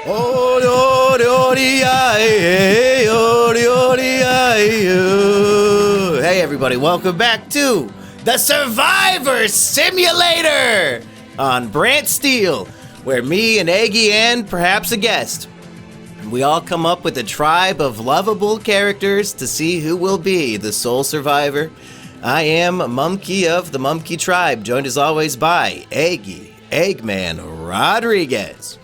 Oh, hey, everybody, welcome back to the Survivor Simulator on Brant Steel, where me and Eggy and perhaps a guest, we all come up with a tribe of lovable characters to see who will be the sole survivor. I am Mumkey of the Mumkey tribe, joined as always by Eggy, Eggman Rodriguez.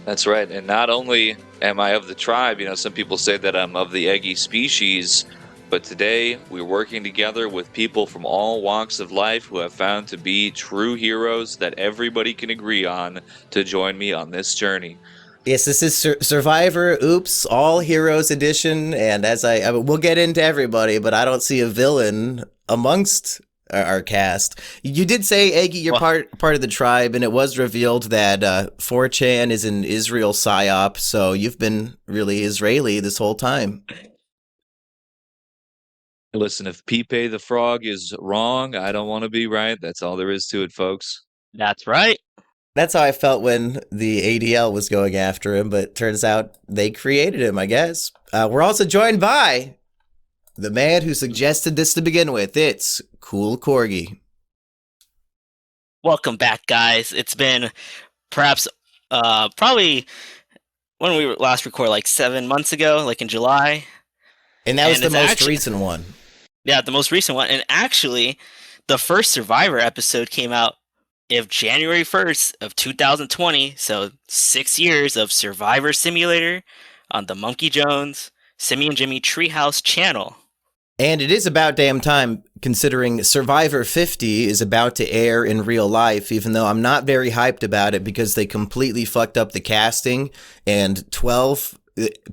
That's right, and not only am I of the tribe, some people say that I'm of the Eggy species, but today we're working together with people from all walks of life who have found to be true heroes that everybody can agree on to join me on this journey. Yes, this is Survivor Oops All Heroes Edition, and as we'll get into everybody, but I don't see a villain amongst our cast. You did say, Eggy, you're part of the tribe, and it was revealed that 4chan is an Israel psyop, so you've been really Israeli this whole time. Listen, if Pepe the Frog is wrong, I don't want to be right. That's all there is to it, folks. That's right. That's how I felt when the ADL was going after him, but turns out they created him, I guess. We're also joined by the man who suggested this to begin with. It's Cool Corgi. Welcome back, guys. It's been perhaps probably when we last recorded, like 7 months ago, like in July. And that was the most recent one. Yeah, the most recent one. And actually, the first Survivor episode came out of January 1st of 2020. So 6 years of Survivor Simulator on the Monkey Jones, Simian Jimmy Treehouse channel. And it is about damn time, considering Survivor 50 is about to air in real life, even though I'm not very hyped about it because they completely fucked up the casting, and 12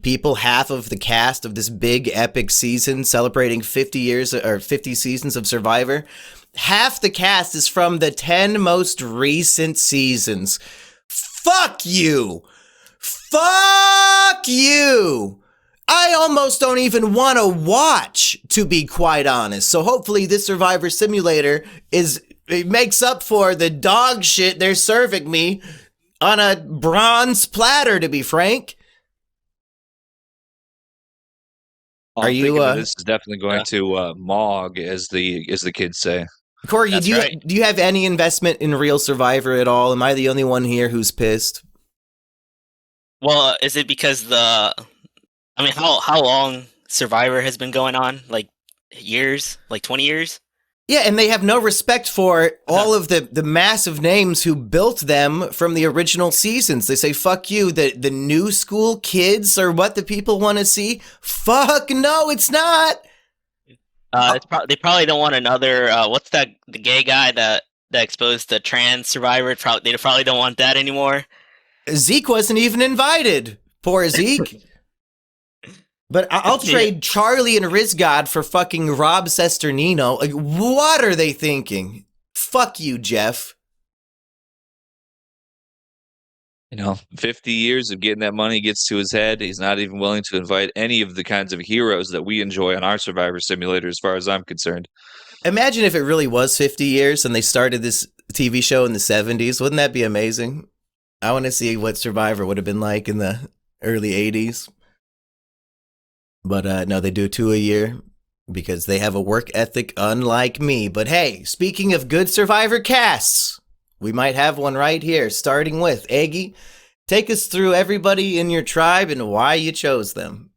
people, half of the cast of this big epic season celebrating 50 years or 50 seasons of Survivor, half the cast is from the 10 most recent seasons. Fuck you! Fuck you! I almost don't even want to watch, to be quite honest. So hopefully this Survivor Simulator it makes up for the dog shit they're serving me on a bronze platter, to be frank. Are you? This is definitely going to mog, as the kids say. Corgi, do you have any investment in real Survivor at all? Am I the only one here who's pissed? Well, is it because how long Survivor has been going on? Like years? Like 20 years? Yeah, and they have no respect for all of the massive names who built them from the original seasons. They say, fuck you, the new school kids are what the people want to see. Fuck no, it's not. They probably don't want another, what's the gay guy that exposed the trans Survivor? They probably don't want that anymore. Zeke wasn't even invited. Poor Zeke. But I'll trade Charlie and Rizgod for fucking Rob Sesternino. Like, what are they thinking? Fuck you, Jeff. 50 years of getting that money gets to his head. He's not even willing to invite any of the kinds of heroes that we enjoy on our Survivor Simulator, as far as I'm concerned. Imagine if it really was 50 years and they started this TV show in the 70s. Wouldn't that be amazing? I want to see what Survivor would have been like in the early 80s. But no, they do 2 a year because they have a work ethic unlike me. But hey, speaking of good Survivor casts, we might have one right here, starting with Eggy. Take us through everybody in your tribe and why you chose them.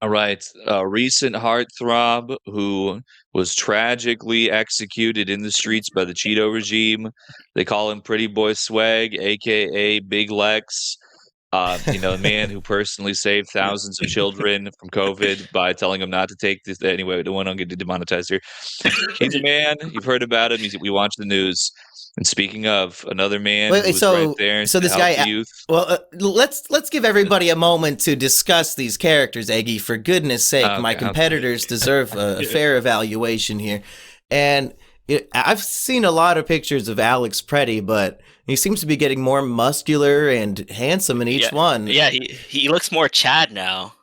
All right. A recent heartthrob who was tragically executed in the streets by the Cheeto regime. They call him Pretty Boy Swag, a.k.a. Big Lex. The man who personally saved thousands of children from COVID by telling them not to take this. Anyway, we don't want to get demonetized here. He's a man. You've heard about him. We watch the news. And speaking of, another man who's right there. So this guy. Youth. Well, let's give everybody a moment to discuss these characters, Eggy. For goodness sake, okay, my competitors deserve a fair evaluation here. And I've seen a lot of pictures of Alex Pretty, but he seems to be getting more muscular and handsome in each one. Yeah, he looks more Chad now.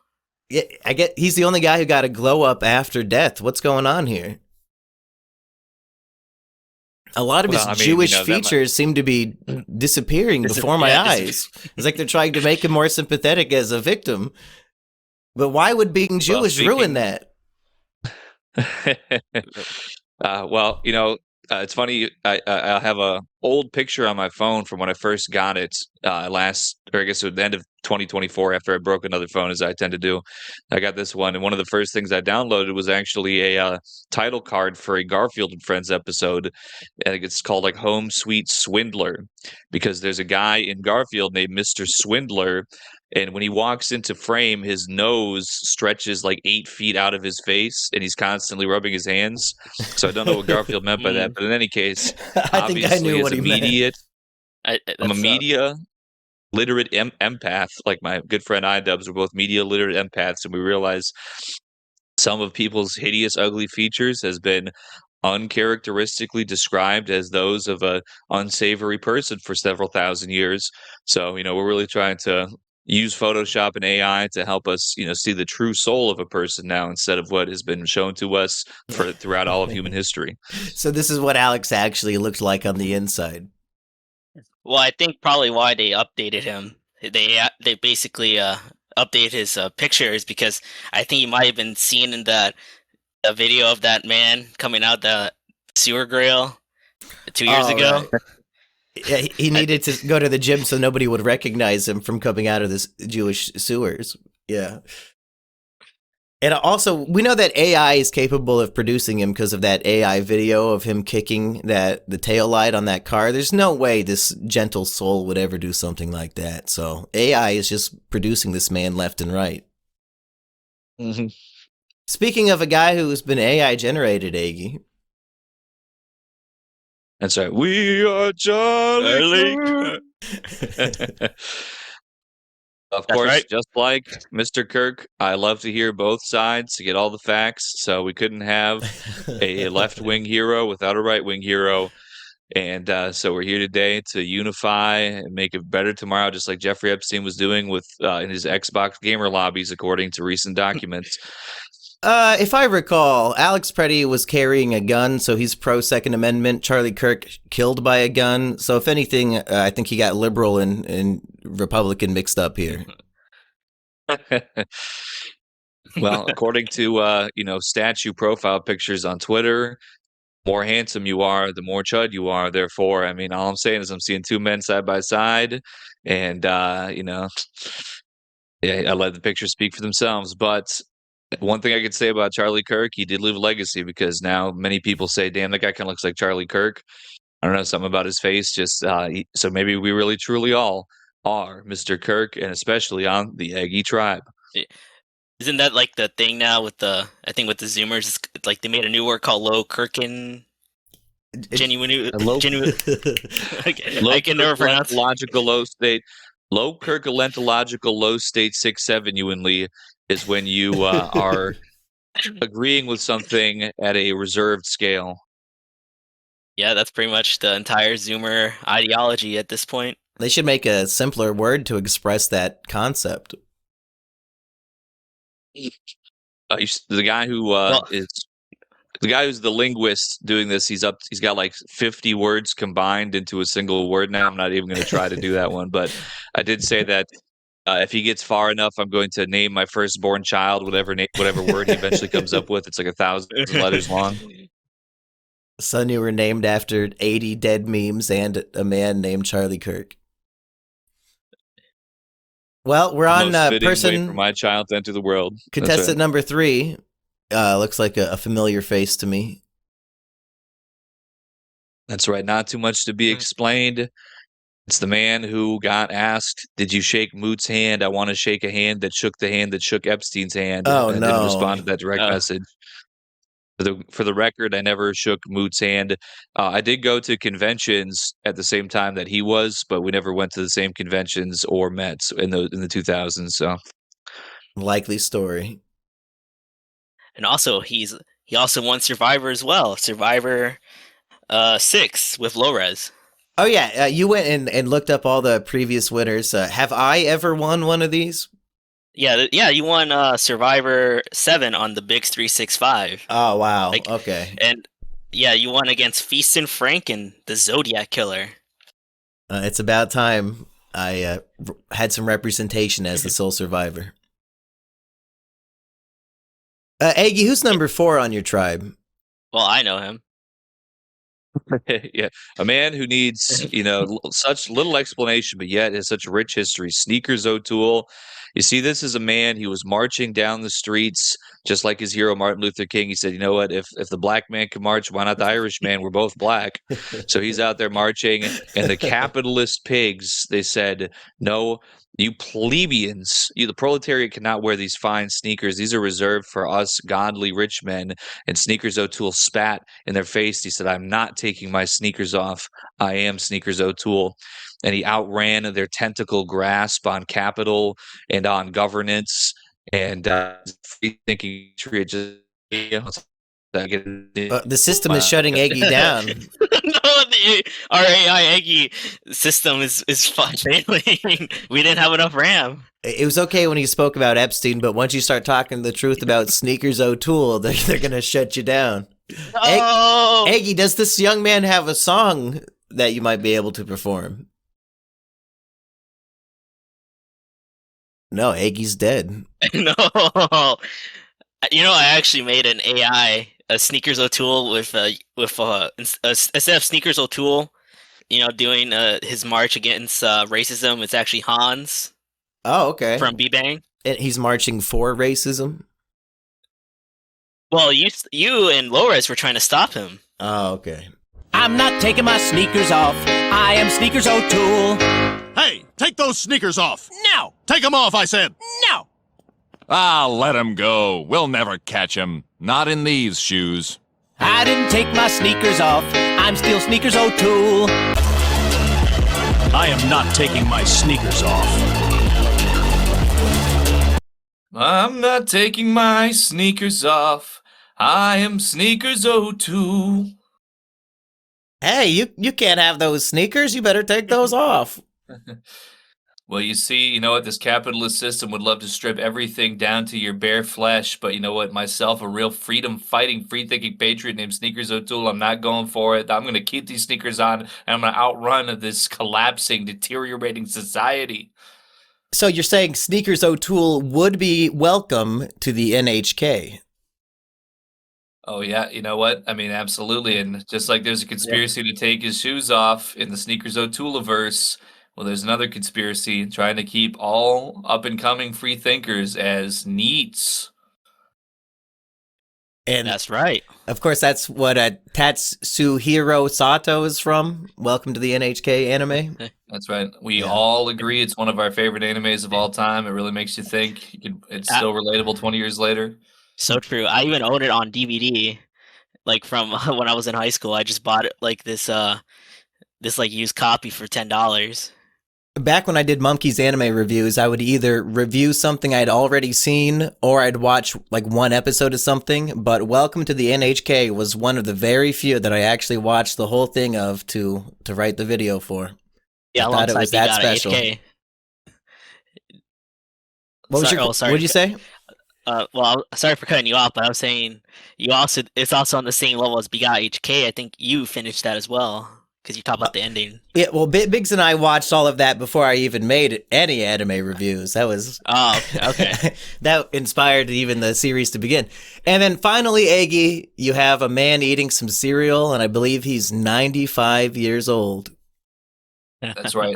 Yeah, I get he's the only guy who got a glow up after death. What's going on here? A lot of his Jewish features seem to be disappearing before my eyes. It's like they're trying to make him more sympathetic as a victim. But why would being Jewish ruin that? Well, it's funny. I have a old picture on my phone from when I first got it at the end of 2024 after I broke another phone, as I tend to do. I got this one, and one of the first things I downloaded was actually a title card for a Garfield and Friends episode. I think it's called like Home Sweet Swindler, because there's a guy in Garfield named Mr. Swindler. And when he walks into frame, his nose stretches like 8 feet out of his face, and he's constantly rubbing his hands. So I don't know what Garfield meant by that, but in any case, I think I knew what he meant. I'm a media literate empath. Like my good friend iDubbbz, we're both media literate empaths, and we realize some of people's hideous, ugly features has been uncharacteristically described as those of a unsavory person for several thousand years. So, we're really trying to use Photoshop and AI to help us, see the true soul of a person now instead of what has been shown to us throughout all of human history. So this is what Alex actually looked like on the inside. Well, I think probably why they updated him. They basically updated his pictures because I think you might have been seeing in a video of that man coming out the sewer grill 2 years ago. Right. Yeah, he needed to go to the gym so nobody would recognize him from coming out of the Jewish sewers. Yeah. And also, we know that AI is capable of producing him because of that AI video of him kicking the tail light on that car. There's no way this gentle soul would ever do something like that. So AI is just producing this man left and right. Mm-hmm. Speaking of a guy who's been AI generated, Eggy. That's right. We are Charlie. Of course, right. Just like Mr. Kirk, I love to hear both sides to get all the facts. So we couldn't have a left-wing hero without a right-wing hero. And so we're here today to unify and make it better tomorrow, just like Jeffrey Epstein was doing with in his Xbox gamer lobbies, according to recent documents. If I recall, Alex Preddy was carrying a gun, so he's pro Second Amendment. Charlie Kirk killed by a gun. So if anything, I think he got liberal and Republican mixed up here. Well, according to statue profile pictures on Twitter, the more handsome you are, the more chud you are. Therefore, I mean, all I'm saying is I'm seeing two men side by side, and I let the pictures speak for themselves. But one thing I could say about Charlie Kirk, he did leave a legacy, because now many people say, damn, that guy kind of looks like Charlie Kirk. I don't know, something about his face. Just so maybe we really truly all are Mr. Kirk, and especially on the Eggy tribe. Isn't that like the thing now with the Zoomers? It's like they made a new word called low Kirkin. Genuine. I can never pronounce logical low state. Low Kirkulentological low state 6-7 uinly is when you are agreeing with something at a reserved scale. Yeah, that's pretty much the entire Zoomer ideology at this point. They should make a simpler word to express that concept. The guy who who's the linguist doing this, he's got like 50 words combined into a single word now. I'm not even going to try to do that one, but I did say that if he gets far enough, I'm going to name my firstborn child whatever word he eventually comes up with. It's like 1,000 letters long. Son, you were named after 80 dead memes and a man named Charlie Kirk. Well, we're on person for my child to enter the world. Contestant number 3. Looks like a familiar face to me. That's right. Not too much to be explained. It's the man who got asked, "Did you shake Moot's hand? I want to shake a hand that shook the hand that shook Epstein's hand." Oh, and no. Didn't respond to that direct message. For the record, I never shook Moot's hand. I did go to conventions at the same time that he was, but we never went to the same conventions or met in the 2000s. So, likely story. And also, he also won Survivor as well. Survivor 6 with low res. Oh yeah, you went and looked up all the previous winners. Have I ever won one of these? Yeah, you won Survivor 7 on the Big 365. Oh wow, okay. And Yeah, you won against Feast and Franken, the Zodiac Killer. It's about time I had some representation as the sole survivor. Eggy, who's number 4 on your tribe? Well, I know him. Yeah, a man who needs, such little explanation, but yet has such a rich history. Sneakers O'Toole. You see, this is a man. He was marching down the streets, just like his hero Martin Luther King. He said, "You know what? If the black man can march, why not the Irish man? We're both black." So he's out there marching, and the capitalist pigs, they said, "No, you plebeians, the proletariat cannot wear these fine sneakers. These are reserved for us godly rich men." And Sneakers O'Toole spat in their face. He said, "I'm not taking my sneakers off. I am Sneakers O'Toole." And he outran their tentacle grasp on capital and on governance and free thinking. The system is shutting Eggy down. No, our AI Eggy system is failing. We didn't have enough RAM. It was okay when you spoke about Epstein, but once you start talking the truth about Sneakers O'Toole, they're going to shut you down. Oh! Eggy, does this young man have a song that you might be able to perform? No, Eggy's dead. No. I actually made an AI, a Sneakers O'Toole with instead of Sneakers O'Toole, doing his march against racism, it's actually Hans. Oh, okay. From B-Bang. And he's marching for racism? Well, you and Lores were trying to stop him. Oh, okay. I'm not taking my sneakers off. I am Sneakers O'Toole. Hey, take those sneakers off. No. Take them off, I said. No. Let him go. We'll never catch him. Not in these shoes. I didn't take my sneakers off. I'm still Sneakers O'Toole. I am not taking my sneakers off. I'm not taking my sneakers off. I am Sneakers O'Toole. Hey, you can't have those sneakers. You better take those off. Well, you see, what? This capitalist system would love to strip everything down to your bare flesh. But you know what? Myself, a real freedom-fighting, free-thinking patriot named Sneakers O'Toole, I'm not going for it. I'm going to keep these sneakers on, and I'm going to outrun this collapsing, deteriorating society. So you're saying Sneakers O'Toole would be welcome to the NHK? Oh, yeah. You know what? I mean, absolutely. And just like there's a conspiracy to take his shoes off in the Sneakers O'Toole-averse, well, there's another conspiracy trying to keep all up-and-coming free thinkers as NEETs. And that's right. Of course, that's what Tatsuhiro Sato is from. Welcome to the NHK anime. That's right. We all agree it's one of our favorite animes of all time. It really makes you think. It's still relatable 20 years later. So true. I even own it on DVD, like from when I was in high school. I just bought it like this used copy for $10. Back when I did Mumkey's anime reviews, I would either review something I'd already seen or I'd watch like one episode of something. But Welcome to the NHK was one of the very few that I actually watched the whole thing of to write the video for. Yeah, I thought it was that special. HK. What did you say? Well, sorry for cutting you off, but I was saying it's also on the same level as Begot HK. I think you finished that as well. Because you talk about the ending. Yeah, well, Biggs and I watched all of that before I even made any anime reviews. That was... Oh, okay. That inspired even the series to begin. And then finally, Eggy, you have a man eating some cereal, and I believe he's 95 years old. That's right.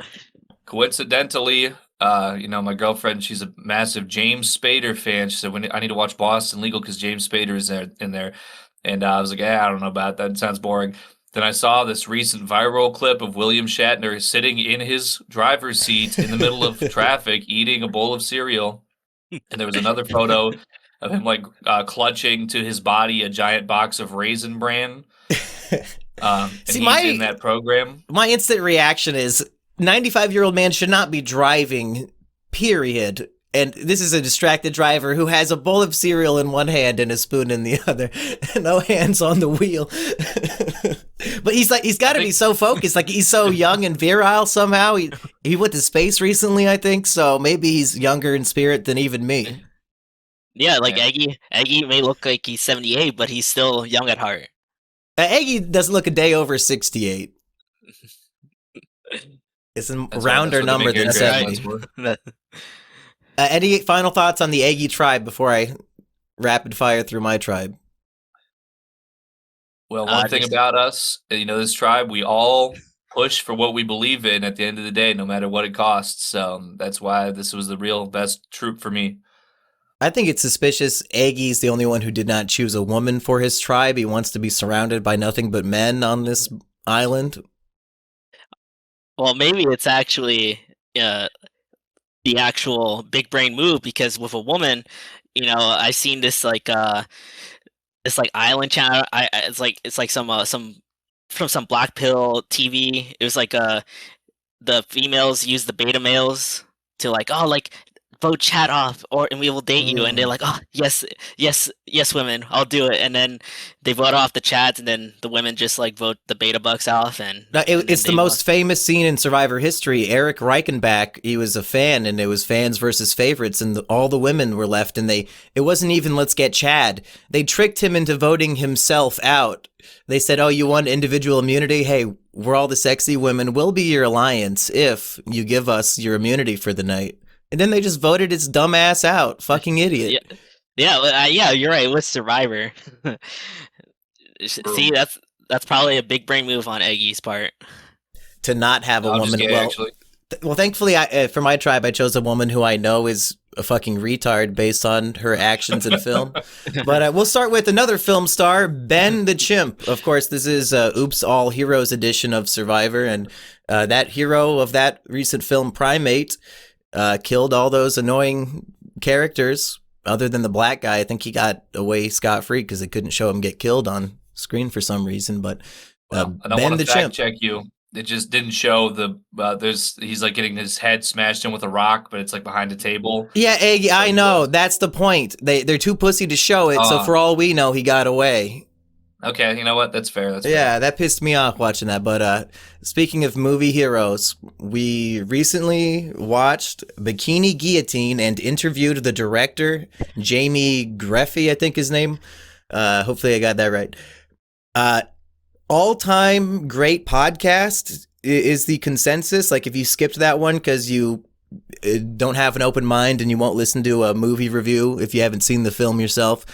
Coincidentally, my girlfriend, she's a massive James Spader fan. She said, I need to watch Boston Legal because James Spader is in there. And I was like, I don't know about that. It sounds boring. Then I saw this recent viral clip of William Shatner sitting in his driver's seat in the middle of traffic eating a bowl of cereal. And there was another photo of him clutching to his body a giant box of Raisin Bran. And he's in that program. My instant reaction is 95-year-old man should not be driving, period. And this is a distracted driver who has a bowl of cereal in one hand and a spoon in the other. No hands on the wheel. But he's got to be so focused. Like, he's so young and virile somehow. He went to space recently, I think. So maybe he's younger in spirit than even me. Yeah, Eggy may look like he's 78, but he's still young at heart. Eggy doesn't look a day over 68. It's a That's rounder what the number big than hair 70. transplants were. Any final thoughts on the Eggy tribe before I rapid fire through my tribe? Well, one thing about us, this tribe, we all push for what we believe in at the end of the day, no matter what it costs. So that's why this was the real best troop for me. I think it's suspicious. Eggy's the only one who did not choose a woman for his tribe. He wants to be surrounded by nothing but men on this island. Well, maybe it's actually the actual big brain move, because with a woman, I seen this this island channel. It's like some from some black pill TV. It was like the females use the beta males to vote chat off, and we will date you, and they're like, oh yes women, I'll do it, and then they vote off the chats, and then the women just vote the beta bucks off, and It's the most famous scene in Survivor history. Eric Reichenbach, he was a fan, and it was fans versus favorites, and all the women were left, and it wasn't even let's get Chad. They tricked him into voting himself out. They said, oh, you want individual immunity? Hey, we're all the sexy women. We'll be your alliance if you give us your immunity for the night. And then they just voted his dumb ass out. Fucking idiot. Yeah, you're right. With Survivor, see, that's probably a big brain move on Eggy's part to not have a woman. Actually. Well, thankfully, for my tribe, I chose a woman who I know is a fucking retard based on her actions in film. But we'll start with another film star, Ben the Chimp. Of course, this is Oops All Heroes edition of Survivor, and that hero of that recent film, Primate, killed all those annoying characters. Other than the black guy, I think he got away scot-free because they couldn't show him get killed on screen for some reason. But I don't Ben want the to fact Chimp. check you. It just didn't show he's getting his head smashed in with a rock, but it's behind a table. Yeah, Eggy, I know. That's the point. They're too pussy to show it, so for all we know, he got away. Okay, you know what? That's fair. Yeah, that pissed me off watching that. But speaking of movie heroes, we recently watched Bikini Guillotine and interviewed the director, Jamie Greffy, I think his name. Hopefully I got that right. All-time great podcast is the consensus. If you skipped that one because you don't have an open mind and you won't listen to a movie review if you haven't seen the film yourself,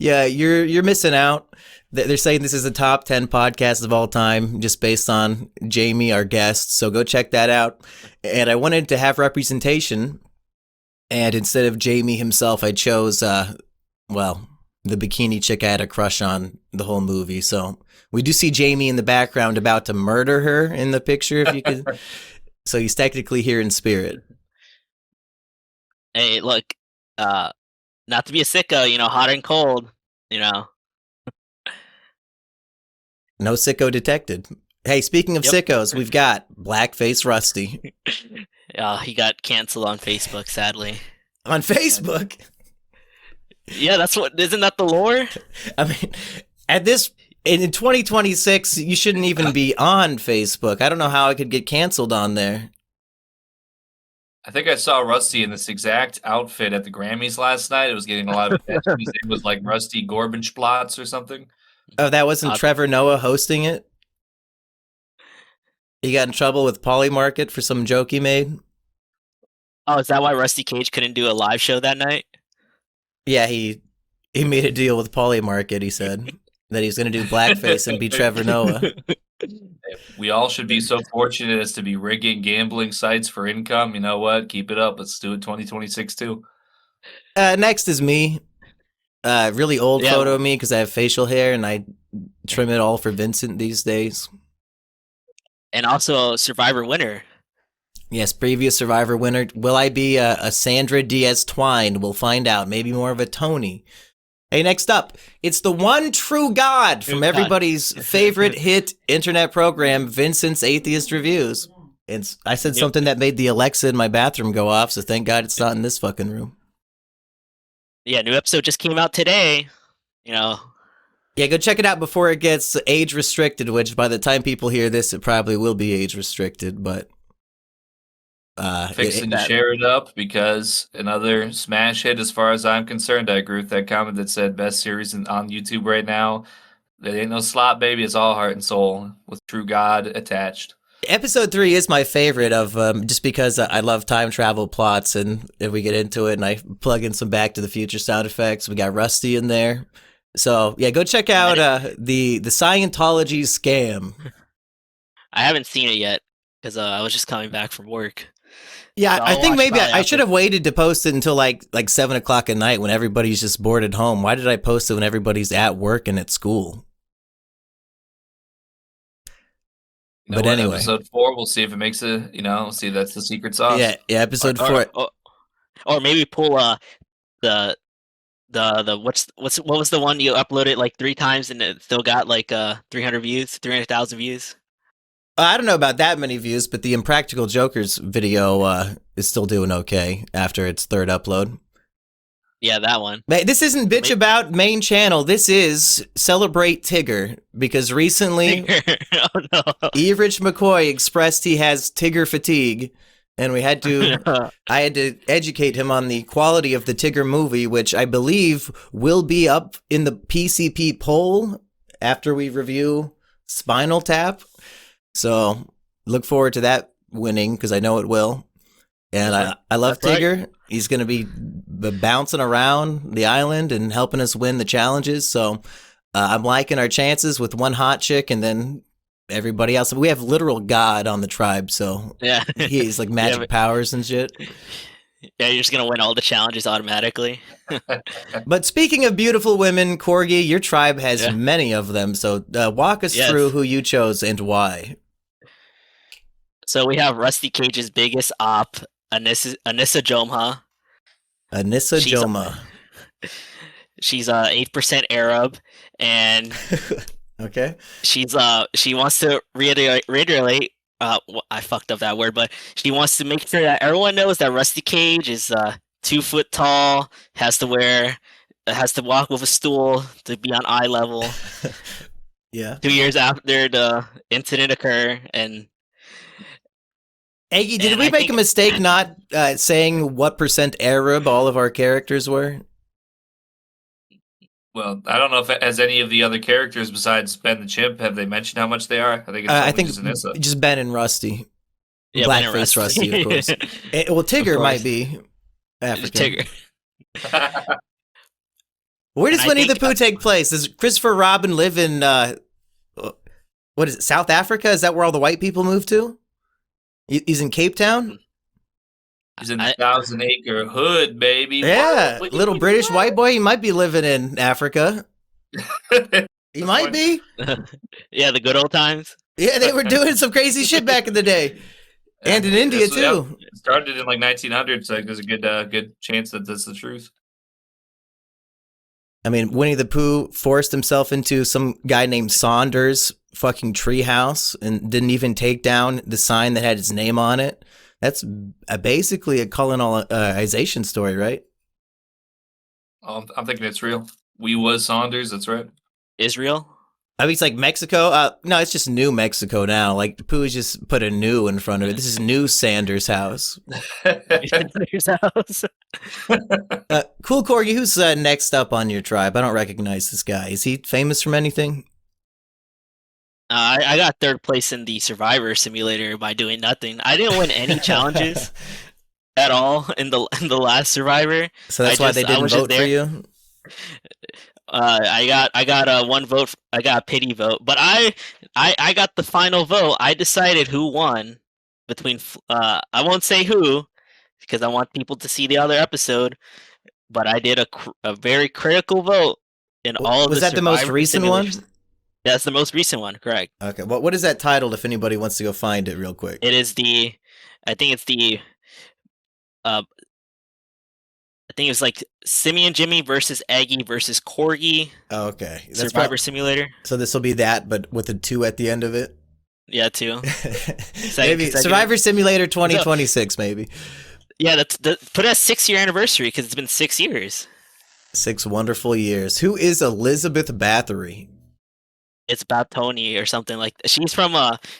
yeah, you're missing out. They're saying this is the top 10 podcast of all time just based on Jamie, our guest. So go check that out. And I wanted to have representation. And instead of Jamie himself, I chose, the bikini chick I had a crush on the whole movie. So we do see Jamie in the background about to murder her in the picture, if you could. So he's technically here in spirit. Hey, look, not to be a sicko, hot and cold, No sicko detected. Hey, speaking of sickos, we've got Blackface Rusty. He got canceled on Facebook, sadly. On Facebook? Yeah, isn't that the lore? I mean, in 2026, you shouldn't even be on Facebook. I don't know how I could get canceled on there. I think I saw Rusty in this exact outfit at the Grammys last night. It was getting a lot of attention. His name was Rusty Gorbensplatz or something. Oh, that wasn't Trevor Noah hosting it? He got in trouble with Polymarket for some joke he made? Oh, is that why Rusty Cage couldn't do a live show that night? Yeah, he made a deal with Polymarket, he said, that he was going to do blackface and be Trevor Noah. We all should be so fortunate as to be rigging gambling sites for income. You know what? Keep it up. Let's do it 2026 too. Next is me. Really old photo of me because I have facial hair and I trim it all for Vincent these days. And also Survivor winner. Yes, previous Survivor winner. Will I be a Sandra Diaz Twine? We'll find out. Maybe more of a Tony. Hey, next up, it's the one true God from everybody's favorite hit internet program, Vincent's Atheist Reviews. I said something that made the Alexa in my bathroom go off, so thank God it's not in this fucking room. Yeah, new episode just came out today. Yeah, go check it out before it gets age restricted, which by the time people hear this, it probably will be age restricted, but... Fixing to share it up because another smash hit as far as I'm concerned. I agree with that comment that said best series on YouTube right now. There ain't no slop, baby. It's all heart and soul with true God attached. Episode 3 is my favorite of just because I love time travel plots, and if we get into it and I plug in some Back to the Future sound effects, we got Rusty in there. So yeah, go check out the Scientology Scam. I haven't seen it yet because I was just coming back from work. Yeah, So I I'll think watch maybe probably I after. should have waited to post it until like 7 o'clock at night when everybody's just bored at home. Why did I post it when everybody's at work and at school? You know But what? anyway. Episode 4, we'll see if it makes it. See if that's the secret sauce. Yeah, episode 4. Or maybe pull the what was the one you uploaded like 3 times and it still got like 300,000 views? I don't know about that many views, but the Impractical Jokers video is still doing okay after its 3rd upload. Yeah, that one. But this isn't bitch about main channel. This is celebrate Tigger, because recently Oh no. Everidge McCoy expressed he has Tigger fatigue, and I had to educate him on the quality of the Tigger movie, which I believe will be up in the PCP poll after we review Spinal Tap. So look forward to that winning, because I know it will. And I love That's Tigger. Right. He's going to be bouncing around the island and helping us win the challenges. So I'm liking our chances with one hot chick and then everybody else. We have literal God on the tribe, so Yeah. he's like magic powers and shit. Yeah, you're just gonna win all the challenges automatically. But speaking of beautiful women, Corgi, your tribe has many of them. So walk us through who you chose and why. So we have Rusty Cage's biggest op, Anissa Jomha. Anissa Joma. She's 8% Arab, and okay. she wants to reiterate. I fucked up that word, but she wants to make sure that everyone knows that Rusty Cage is 2 foot tall, has to walk with a stool to be on eye level. Yeah. 2 years after the incident occurred, and Eggy, did we make a mistake not saying what percent Arab all of our characters were? Well, I don't know if it has any of the other characters besides Ben the Chimp. Have they mentioned how much they are? I think it's Anissa. Just Ben and Rusty. Yeah, Blackface Rusty, of course. Well, Tigger might be African. Tigger. Where does Winnie the Pooh take place? Does Christopher Robin live in, what is it, South Africa? Is that where all the white people move to? He's in Cape Town? He's in the 1,000 Acre Hood, baby. Yeah, little British white boy. He might be living in Africa. He might be. Yeah, the good old times. Yeah, they were doing some crazy shit back in the day. And in India, too. It started in like 1900, so there's a good chance that that's the truth. I mean, Winnie the Pooh forced himself into some guy named Saunders' fucking treehouse and didn't even take down the sign that had his name on it. That's basically a colonization story, right? Oh, I'm thinking it's real. We was Saunders, that's right. Israel? I mean, it's like Mexico. No, it's just New Mexico now. Like, Pooh just put a new in front of it. This is New Sanders' house. Sanders' house. Cool, Corgi, who's next up on your tribe? I don't recognize this guy. Is he famous from anything? I got 3rd place in the Survivor Simulator by doing nothing. I didn't win any challenges at all in the last Survivor. So that's why they didn't vote for you? I got 1 vote. I got a pity vote, but I got the final vote. I decided who won between. I won't say who because I want people to see the other episode. But I did a very critical vote in all of the. Was that the most recent one? That's the most recent one, correct. Okay, well, what is that titled if anybody wants to go find it real quick? It is I think it's like Simian Jimmy versus Eggy versus Corgi. Oh, okay. That's Survivor Simulator. So this will be that, but with a 2 at the end of it? Yeah, 2. Maybe Survivor Simulator 2026, maybe. Yeah, put a 6-year anniversary because it's been 6 years. 6 wonderful years. Who is Elizabeth Bathory? It's about Tony or something like that. She's from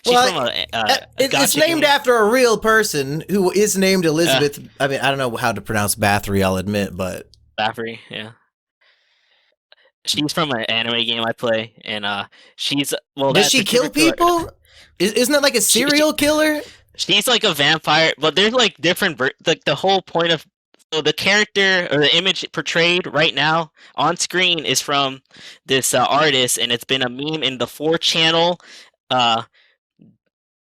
it's named after a real person who is named Elizabeth. I mean, I don't know how to pronounce Bathory, I'll admit, but Bathory, yeah. She's from an anime game I play, and she's Does that she kill specific people? Isn't that like a serial killer? She's like a vampire, but there's like different. Like the whole point of the character or the image portrayed right now on screen is from this artist, and it's been a meme in the 4channel, on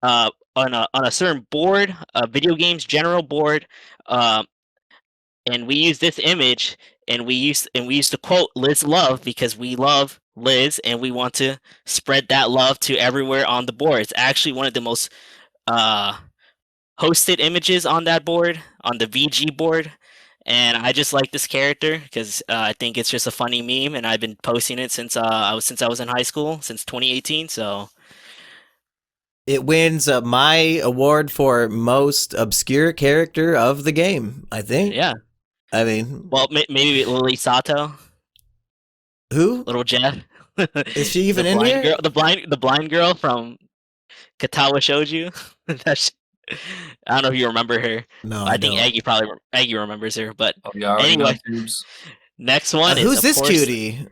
a certain board, a video games general board, and we use this image, and we used to quote Liz Love because we love Liz, and we want to spread that love to everywhere on the board. It's actually one of the most hosted images on that board, on the VG board, and I just like this character because I think it's just a funny meme, and I've been posting it since I was in high school, since 2018. So It wins my award for most obscure character of the game, I think. yeah, I mean, well, maybe Lily Sato, who? little Jeff. Is she even the in blind here? girl, the blind girl from Katawa Shouju. That's, I don't know if you remember her. No, I think don't. Eggy remembers her. But Oh, you already know anyway, tubes. next one is, Who's of this course, cutie?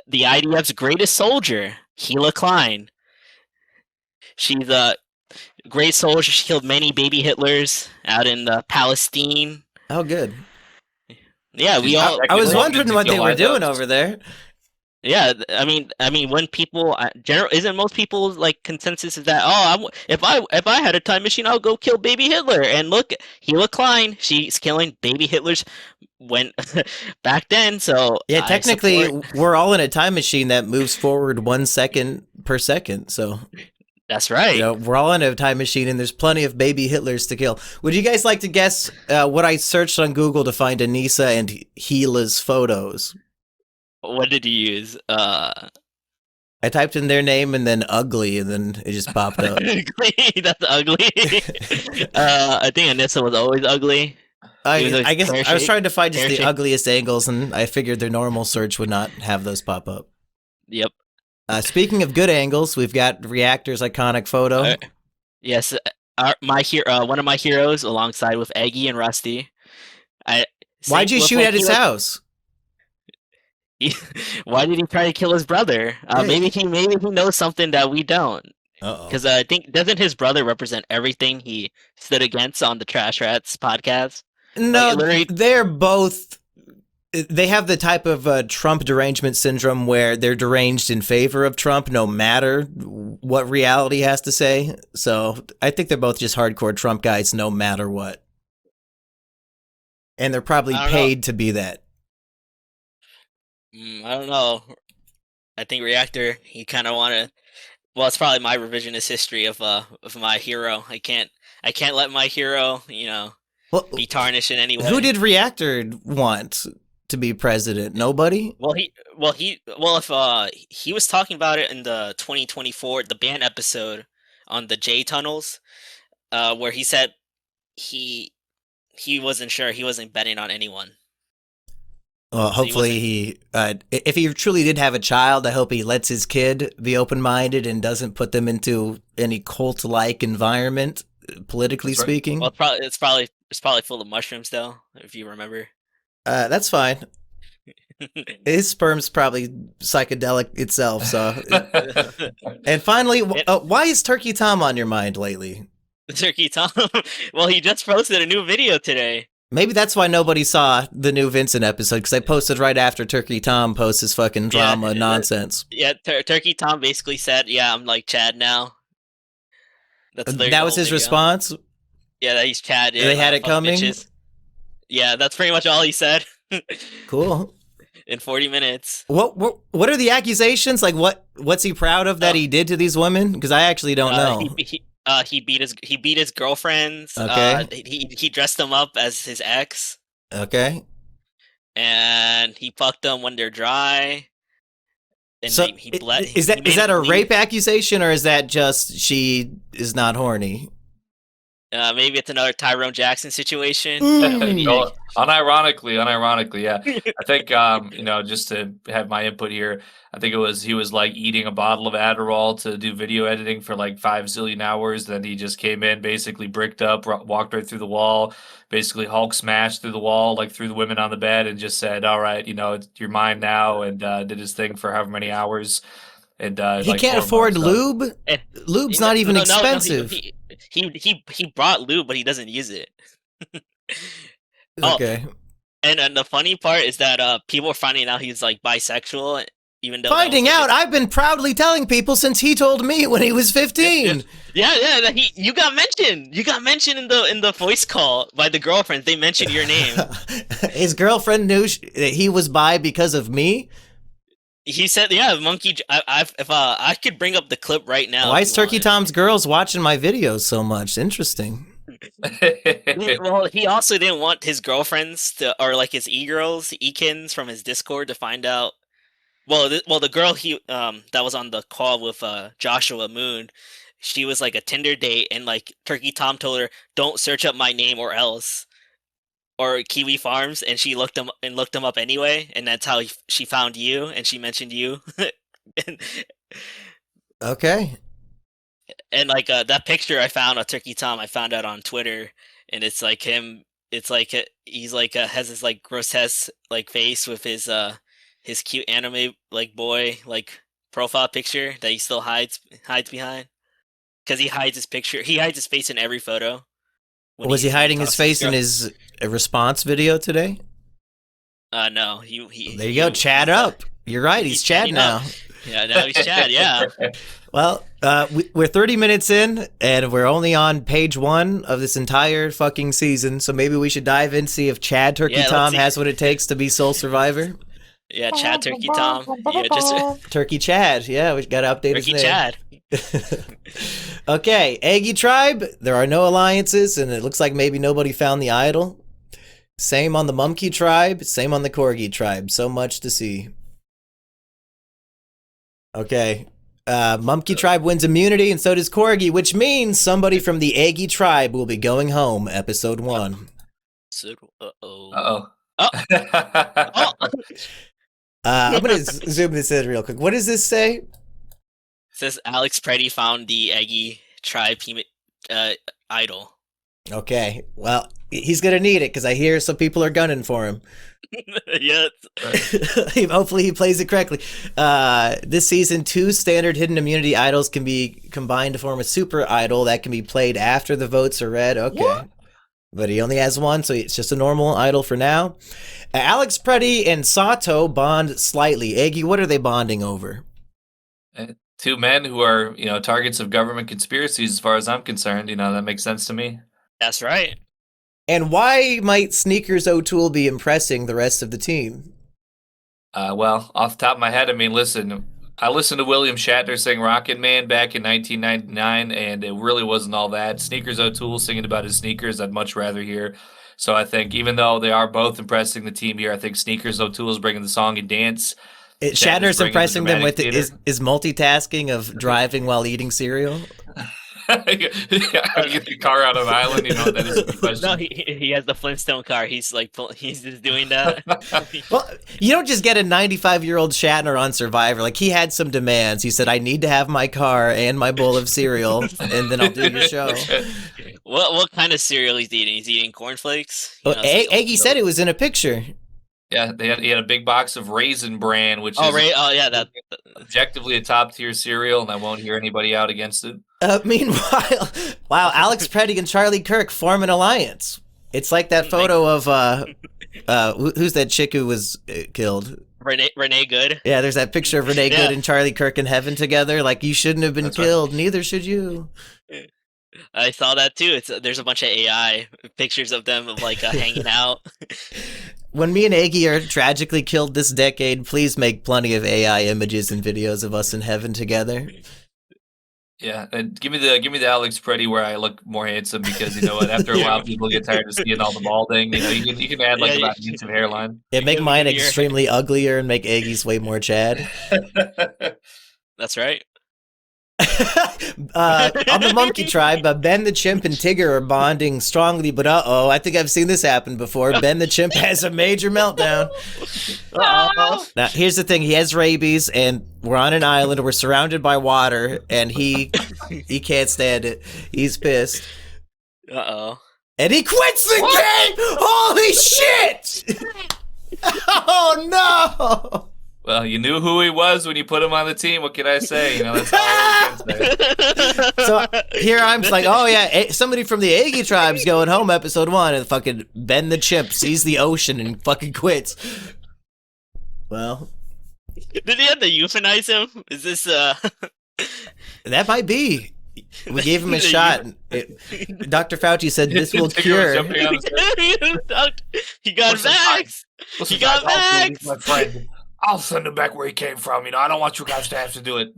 the IDF's greatest soldier, Gila Klein. She's a great soldier. She killed many baby Hitlers out in Palestine. Oh, good. Yeah, we all. I was Well, wondering did what you they know were why doing those- over there. Yeah, I mean, when people isn't most people's like consensus is that if I had a time machine, I'll go kill baby Hitler. And look, Gila Klein, she's killing baby Hitlers when back then. So Yeah, I technically, support- we're all in a time machine that moves forward 1 second per second. So, that's right. we're all in a time machine, and there's plenty of baby Hitlers to kill. Would you guys like to guess what I searched on Google to find Anissa and Gila's photos? What did you use? I typed in their name and then ugly, and then it just popped up. That's ugly. I think Anissa was always ugly. I guess I was pear-shaped- trying to find just the pear-shaped. ugliest angles, and I figured their normal search would not have those pop up. Yep. Speaking of good angles, we've got Reactor's iconic photo. Yes, one of my heroes, alongside with Eggy and Rusty. Why'd you shoot at his house? Why did he try to kill his brother? Maybe he knows something that we don't. Uh-oh. Because I think doesn't his brother represent everything he stood against on the Trash Rats podcast? No, Like, literally- they're both. They have the type of Trump derangement syndrome where they're deranged in favor of Trump, no matter what reality has to say. So I think they're both just hardcore Trump guys, no matter what. And they're probably I don't paid to be that. I don't know. I think Reactor, he kind of wanted. Well, it's probably my revisionist history of my hero. I can't let my hero, Well, be tarnished in any way. who did Reactor want to be president? Nobody? If he was talking about it in the 2024 the band episode on the J tunnels, where he said he wasn't sure, he wasn't betting on anyone. Well, So hopefully if he truly did have a child, I hope he lets his kid be open-minded and doesn't put them into any cult-like environment, politically That's right. speaking. Well, it's probably full of mushrooms though, if you remember. That's fine. His sperm's probably psychedelic itself. So, and finally, why is Turkey Tom on your mind lately? Turkey Tom. Well, he just posted a new video today. Maybe that's why nobody saw the new Vincent episode, because I posted right after Turkey Tom posts his fucking drama nonsense. Yeah, Turkey Tom basically said, "Yeah, I'm like Chad now." That's literally That the was whole his video. response. Yeah, that he's Chad. They had it fuck coming? bitches. Yeah, that's pretty much all he said. Cool. In 40 minutes. What are the accusations? Like what's he proud of that he did to these women? Because I actually don't know. He beat his girlfriends. Okay. He dressed them up as his ex, Okay. and he fucked them when they're dry. And So he bled. is that a rape accusation, or is that just she is not horny? Maybe it's another Tyrone Jackson situation. Ooh. Maybe, Unironically, yeah. I think just to have my input here, I think he was like eating a bottle of Adderall to do video editing for like 5 zillion hours. Then he just came in, basically bricked up, walked right through the wall, basically Hulk smashed through the wall, like through the women on the bed, and just said, "All right, it's your mine now," and did his thing for however many hours. And he can't afford lube. Lube's not even expensive. He brought lube, but he doesn't use it. Okay. And the funny part is that people are finding out he's like bisexual, even though finding out. I've been proudly telling people since he told me when he was 15. Yeah. You got mentioned. You got mentioned in the voice call by the girlfriend. They mentioned your name. His girlfriend knew that he was bi because of me. He said, "Yeah, Mumkey. If I could bring up the clip right now." Why is Turkey Tom's girls watching my videos so much? Interesting. Well, he also didn't want his girlfriends or like his e-girls, e-kins from his Discord to find out. Well, the girl that was on the call with Joshua Moon, she was like a Tinder date, and like Turkey Tom told her, "Don't search up my name or else." Or Kiwi Farms, and she looked him up anyway, and that's how she found you, and she mentioned you. Okay. And like that picture I found of Turkey Tom, I found out on Twitter, and it's like him. It's like he's like has this like grotesque like face with his cute anime like boy like profile picture that he still hides behind, because he hides his picture. He hides his face in every photo. Was he hiding his face in his response video today? No. There you go, Chad up. You're right, he's Chad now. Up. Yeah, now he's Chad, yeah. Well, we're 30 minutes in, and we're only on page 1 of this entire fucking season, so maybe we should dive in, see if Chad Turkey Tom has what it takes to be sole survivor. Yeah, Chad Turkey Tom. Yeah, just Turkey Chad. Yeah, we got to update Turkey his name. Chad. Okay, Eggy tribe. There are no alliances, and it looks like maybe nobody found the idol. Same on the Mumkey tribe. Same on the Corgi tribe. So much to see. Okay. Mumkey tribe wins immunity, and so does Corgi, which means somebody from the Eggy tribe will be going home. Episode 1. Uh-oh. I'm gonna zoom this in real quick. What does this say? It says Alex Preddy found the Eggy tribe idol. Okay, well, he's gonna need it because I hear some people are gunning for him. Yes. Hopefully he plays it correctly. This season, 2 standard hidden immunity idols can be combined to form a super idol that can be played after the votes are read. Okay. What? But he only has one, so it's just a normal idol for now. Alex Preddy and Sato bond slightly. Eggy, what are they bonding over? 2 men who are, targets of government conspiracies, as far as I'm concerned. That makes sense to me. That's right. And why might Sneakers O'Toole be impressing the rest of the team? Well, off the top of my head, listen, I listened to William Shatner sing Rocket Man back in 1999, and it really wasn't all that. Sneakers O'Toole singing about his sneakers, I'd much rather hear. So I think even though they are both impressing the team here, I think Sneakers O'Toole is bringing the song and dance. Shatner's impressing them with is multitasking of driving while eating cereal. Get the car out of the island, that is a good question. No, he has the Flintstone car. He's just doing that. Well, you don't just get a 95-year-old Shatner on Survivor. Like, he had some demands. He said, "I need to have my car and my bowl of cereal, and then I'll do your show." What kind of cereal he's eating? He's eating cornflakes. Eggy said it was in a picture. Yeah, he had a big box of Raisin Bran, which is that objectively a top tier cereal, and I won't hear anybody out against it. Meanwhile, wow, Alex Preddy and Charlie Kirk form an alliance. It's like that photo of who's that chick who was killed? Renee Good. Yeah, there's that picture of Renee Good and Charlie Kirk in heaven together. Like, you shouldn't have been killed. Right. Neither should you. I saw that too. There's a bunch of AI pictures of them hanging out. When me and Eggy are tragically killed this decade, please make plenty of AI images and videos of us in heaven together. Yeah, and give me the Alex Preddy where I look more handsome, because you know what? After a while, people get tired of seeing all the balding. You can add about an inch of hairline. Yeah, make mine extremely uglier and make Eggy's way more Chad. That's right. On the Monkey Tribe, Ben the Chimp and Tigger are bonding strongly, but I think I've seen this happen before. Ben the Chimp has a major meltdown. Now, here's the thing. He has rabies, and we're on an island. We're surrounded by water, and he can't stand it. He's pissed. And he quits the game! Holy shit! Oh, no! Well, you knew who he was when you put him on the team. What can I say? That's all I can say. So here I'm just like, oh yeah, somebody from the Eggy tribe's going home, episode 1, and fucking Ben the Chimp sees the ocean and fucking quits. Well, did he have to euthanize him? Is this that might be. We gave him a shot. Dr. Fauci said this will cure. He got vaxxed. He got vaxxed. My friend. I'll send him back where he came from. I don't want you guys to have to do it.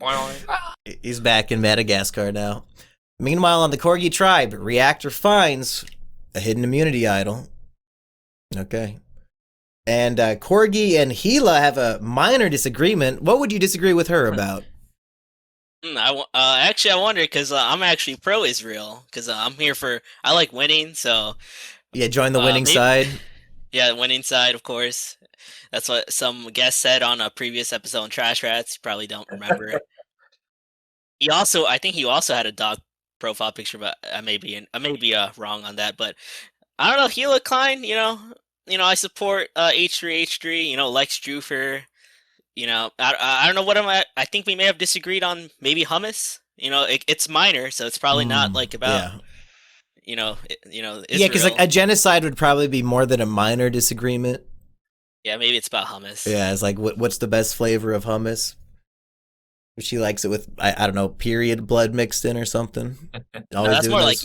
He's back in Madagascar now. Meanwhile, on the Corgi tribe, Reactor finds a hidden immunity idol. Okay. And Corgi and Gila have a minor disagreement. What would you disagree with her about? Actually, I wonder, because I'm actually pro-Israel, because I like winning, so... Yeah, join the winning side. Yeah, winning side, of course. That's what some guest said on a previous episode on Trash Rats. You probably don't remember. I think he also had a dog profile picture, but I may be wrong on that. But I don't know. Gila Klein, I support H3H3. Lex Drufer. I don't know what I think we may have disagreed on. Maybe hummus. It's minor, so it's probably not like about. Yeah. Israel. Yeah, because like a genocide would probably be more than a minor disagreement. Yeah, maybe it's about hummus. Yeah, it's like, what's the best flavor of hummus? She likes it with, I don't know, period blood mixed in or something. That's more like,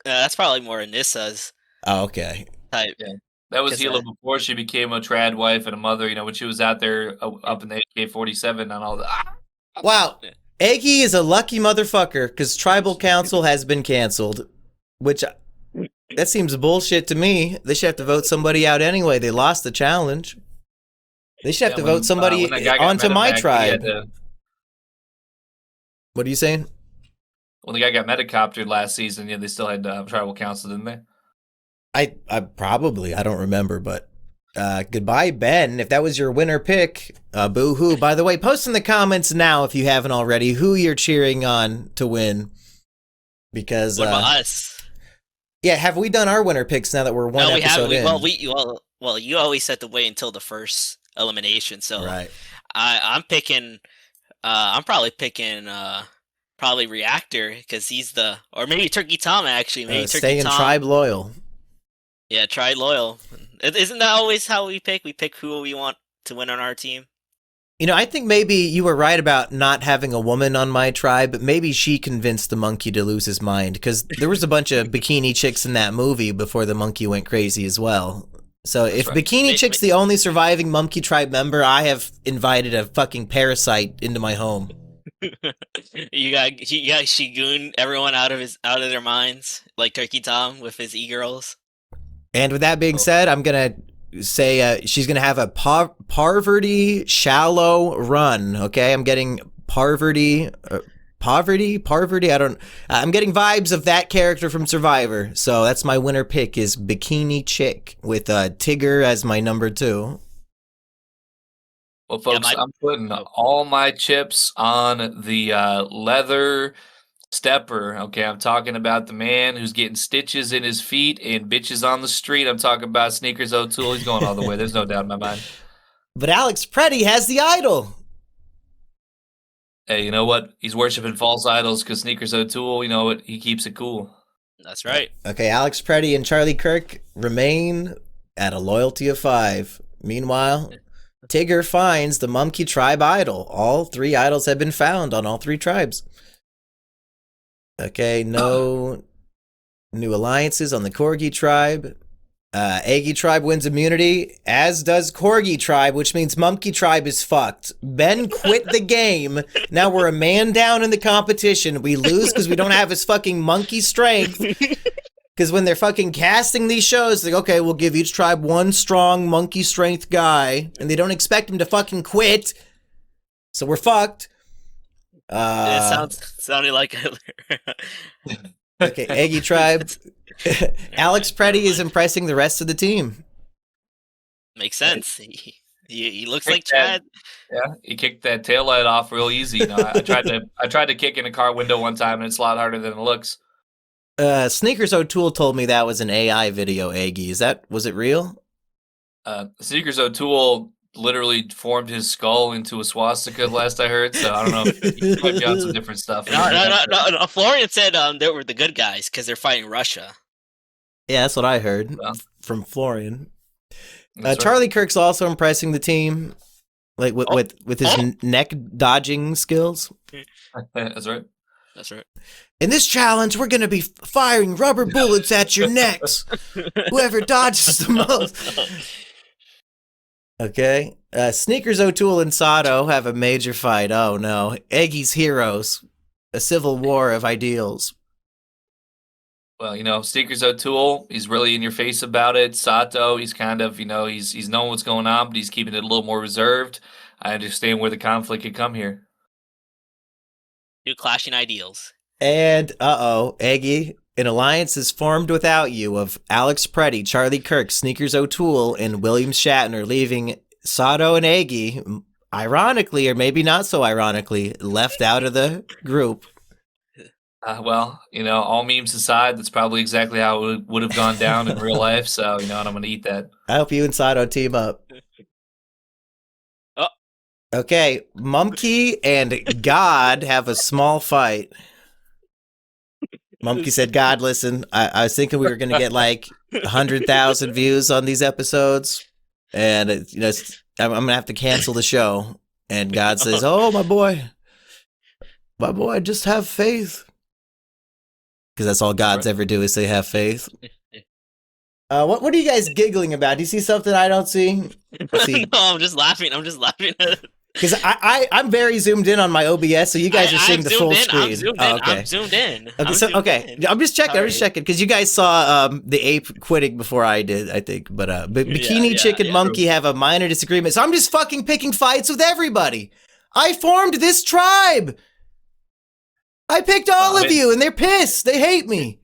that's probably more Anissa's. Oh, okay. Type. Yeah. That was Gila before she became a trad wife and a mother, when she was out there up in the AK-47 and all that. Wow. Eggy is a lucky motherfucker because tribal council has been canceled, which... That seems bullshit to me. They should have to vote somebody out anyway. They lost the challenge. They should have to vote somebody onto my tribe. What are you saying? When the guy got metacoptered last season, they still had tribal council, didn't they? I probably, I don't remember, but goodbye, Ben. If that was your winner pick, boo-hoo. By the way, post in the comments now if you haven't already who you're cheering on to win. Because what about us? Yeah, have we done our winner picks now that we're one episode in? Well, you always had to wait until the first elimination, so right. I'm picking. I'm probably picking probably Reactor because he's or maybe Turkey Tom actually. Maybe Turkey staying Tom. tribe loyal. Yeah, tribe loyal. Isn't that always how we pick? We pick who we want to win on our team. I think maybe you were right about not having a woman on my tribe, but maybe she convinced the monkey to lose his mind, because there was a bunch of bikini chicks in that movie before the monkey went crazy as well. So if Bikini Chick's the only surviving monkey tribe member, I have invited a fucking parasite into my home. You got Shigun everyone out of their minds, like Turkey Tom with his e-girls. And with that being said, I'm going to say she's gonna have a poverty shallow run. Okay, I'm getting poverty. I'm getting vibes of that character from Survivor. So that's my winner pick is Bikini Chick with Tigger as my number 2. Well, folks, I'm putting all my chips on the leather stepper. Okay, I'm talking about the man who's getting stitches in his feet and bitches on the street. I'm talking about Sneakers O'Toole. He's going all the way. There's no doubt in my mind. But Alex Preddy has the idol. Hey, you know what? He's worshiping false idols because Sneakers O'Toole, you know what? He keeps it cool. That's right. Okay, Alex Preddy and Charlie Kirk remain at a loyalty of 5. Meanwhile, Tigger finds the Mumkey tribe idol. All 3 idols have been found on all 3 tribes. Okay, no new alliances on the Corgi tribe. Eggy tribe wins immunity, as does Corgi tribe, which means Mumkey tribe is fucked. Ben quit the game. Now we're a man down in the competition. We lose because we don't have his fucking monkey strength. Because when they're fucking casting these shows, like, okay, we'll give each tribe one strong monkey strength guy, and they don't expect him to fucking quit. So we're fucked. It sounded like Okay, Eggy Tribe. Alex Preddy is impressing the rest of the team. makes sense. He looks like Chad. Yeah, he kicked that tail light off real easy. You know, I tried to kick in a car window one time, and it's a lot harder than it looks. Sneakers O'Toole told me that was an AI video, Eggy. Was it real? Sneakers O'Toole literally formed his skull into a swastika last I heard, so I don't know if he might be on some different stuff. No. Florian said they were the good guys because they're fighting Russia. Yeah, that's what I heard from Florian. Charlie Kirk's also impressing the team, like with his neck dodging skills. That's right. In this challenge, we're going to be firing rubber bullets at your necks. Whoever dodges the most. Okay. Sneakers O'Toole and Sato have a major fight. Oh, no. Eggy's heroes. A civil war of ideals. Well, you know, Sneakers O'Toole, he's really in your face about it. Sato, he's kind of, you know, he's knowing what's going on, but he's keeping it a little more reserved. I understand where the conflict could come here. New clashing ideals. And, Eggy, an alliance is formed without you of Alex Preddy, Charlie Kirk, Sneakers O'Toole, and William Shatner, leaving Sato and Eggy, ironically, or maybe not so ironically, left out of the group. Well, you know, all memes aside, that's probably exactly how it would have gone down in real life, so, you know, and I'm going to eat that. I hope you and Sato team up. Oh. Okay, Mumkey and God have a small fight. Mumkey said, God, listen, I was thinking we were going to get like 100,000 views on these episodes, and you know, I'm going to have to cancel the show. And God says, oh, my boy, just have faith. Because that's all Gods ever do is say have faith. What are you guys giggling about? Do you see something I don't see? No, I'm just laughing. Because I'm very zoomed in on my OBS, so you guys are seeing the full screen. I'm zoomed in. I'm just checking because you guys saw the ape quitting before I did, I think. But Bikini Chick and Mumkey have a minor disagreement, so I'm just fucking picking fights with everybody. I formed this tribe. I picked all of you, and they're pissed. They hate me.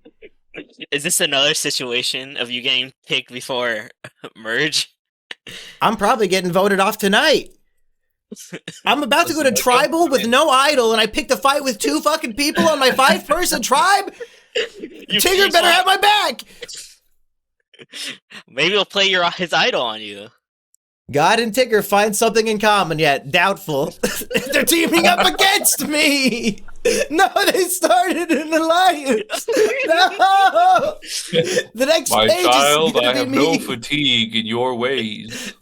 Is this another situation of you getting picked before merge? I'm probably getting voted off tonight. I'm about to go to tribal with no idol, and I picked a fight with 2 fucking people on my 5-person tribe. Tigger better have my back. Maybe he'll play his idol on you. God and Tigger find something in common, yet doubtful. They're teaming up against me. No, they started an alliance. No, the next my page child, is gonna I be have me. no fatigue in your ways.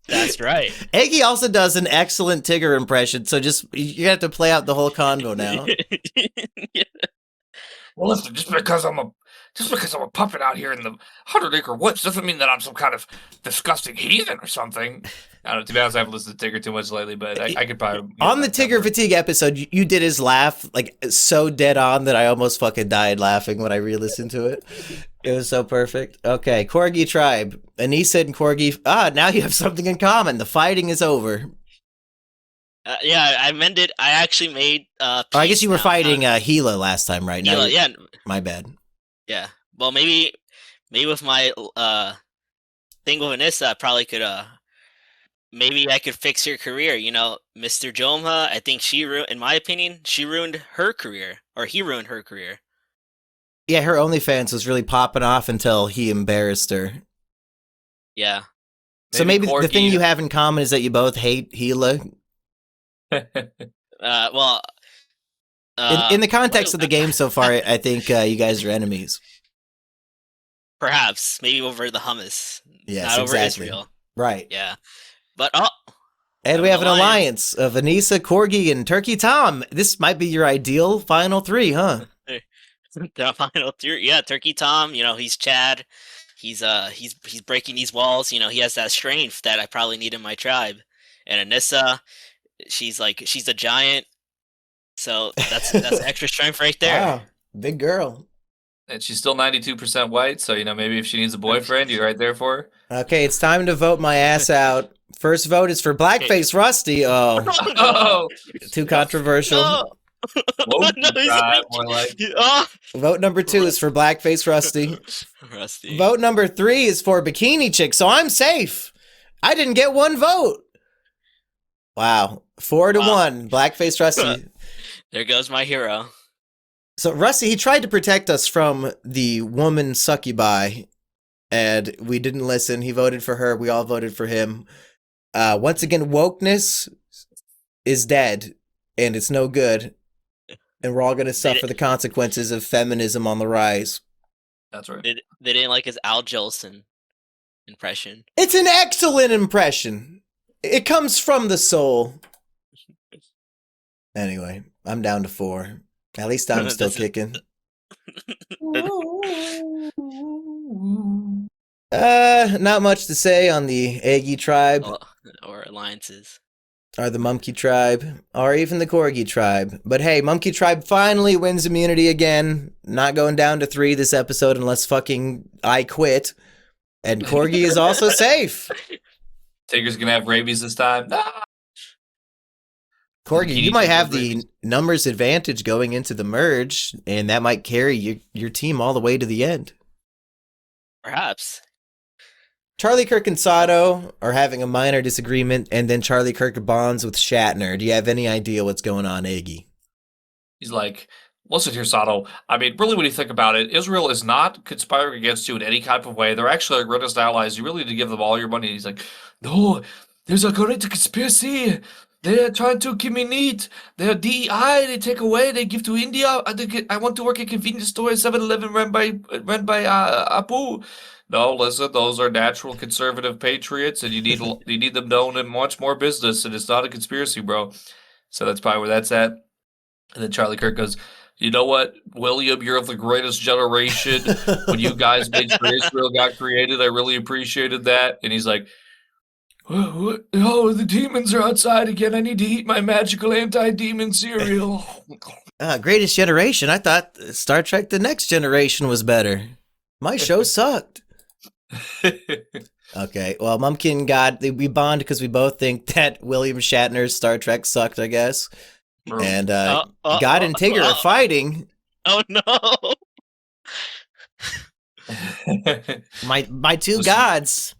That's right. Eggy also does an excellent Tigger impression, so you have to play out the whole convo now. Yeah. Well, listen, just because I'm a puppet out here in the 100-acre woods doesn't mean that I'm some kind of disgusting heathen or something. I don't know, to be honest, I haven't listened to Tigger too much lately, but I could probably... On the Tigger Fatigue episode, you did his laugh, like, so dead on that I almost fucking died laughing when I re-listened to it. It was so perfect. Okay, Corgi Tribe. Anissa and Corgi... now you have something in common. The fighting is over. Yeah, I mended... I actually made... I guess you were fighting Gila last time, right? Gila, yeah. My bad. Yeah. Well, maybe with my thing with Anissa, I probably could... maybe I could fix your career, you know, Mr. Joma. I think in my opinion, she ruined her career, or he ruined her career. Yeah, her OnlyFans was really popping off until he embarrassed her. Yeah. So maybe the thing you have in common is that you both hate Gila. Well, in the context of the game so far, I think you guys are enemies. Perhaps, maybe over the hummus. Yes, not exactly. over Israel. Right. Yeah. But and we have an alliance of Anissa, Corgi, and Turkey Tom. This might be your ideal final 3, huh? The final 3, yeah. Turkey Tom, you know, he's Chad. He's breaking these walls. You know, he has that strength that I probably need in my tribe. And Anissa, she's a giant. So that's extra strength right there. Wow, big girl. And she's still 92% white, so, you know, maybe if she needs a boyfriend, you're right there for her. Okay, it's time to vote my ass out. First vote is for Blackface Rusty. Oh, Oh, too controversial. No. Woke No, he's tribe, like- more like. Oh. Vote number 2 is for Blackface Rusty. Rusty. Vote number 3 is for Bikini Chick, so I'm safe. I didn't get one vote. Wow. 4-1. Blackface Rusty. There goes my hero. So Rusty, he tried to protect us from the woman succubi, and we didn't listen. He voted for her. We all voted for him. Once again, wokeness is dead, and it's no good. And we're all going to suffer the consequences of feminism on the rise. That's right. They didn't like his Al Jolson impression. It's an excellent impression. It comes from the soul. Anyway, I'm down to 4. At least I'm still kicking. Not much to say on the Eggy tribe, Or alliances. or the Mumkey tribe, or even the Corgi tribe. But hey, Mumkey tribe finally wins immunity again. Not going down to 3 this episode unless fucking I quit. And Corgi is also safe. Tigger's gonna have rabies this time. Ah! Corgi, you might have the Rabies. numbers advantage going into the merge, and that might carry your team all the way to the end. Perhaps. Charlie Kirk and Sato are having a minor disagreement, and then Charlie Kirk bonds with Shatner. Do you have any idea what's going on, Eggy? He's like, listen here, Sato. I mean, really, when you think about it, Israel is not conspiring against you in any type of way. They're actually our greatest allies. You really need to give them all your money. And he's like, no, there's a great conspiracy. They're trying to keep me neat. They're DEI. They take away. They give to India. I want to work at convenience store, 7-Eleven run by Apu. No, listen, those are natural conservative patriots, and you need them to own much more business, and it's not a conspiracy, bro. So that's probably where that's at. And then Charlie Kirk goes, you know what, William, you're of the greatest generation. When you guys made sure Israel got created, I really appreciated that. And he's like, oh, the demons are outside again. I need to eat my magical anti-demon cereal. Greatest Generation. I thought Star Trek The Next Generation was better. My show sucked. Okay, well, Mumkey and God, we bond because we both think that William Shatner's Star Trek sucked, I guess. And God and Tigger are fighting. Oh no! My two Listen. gods.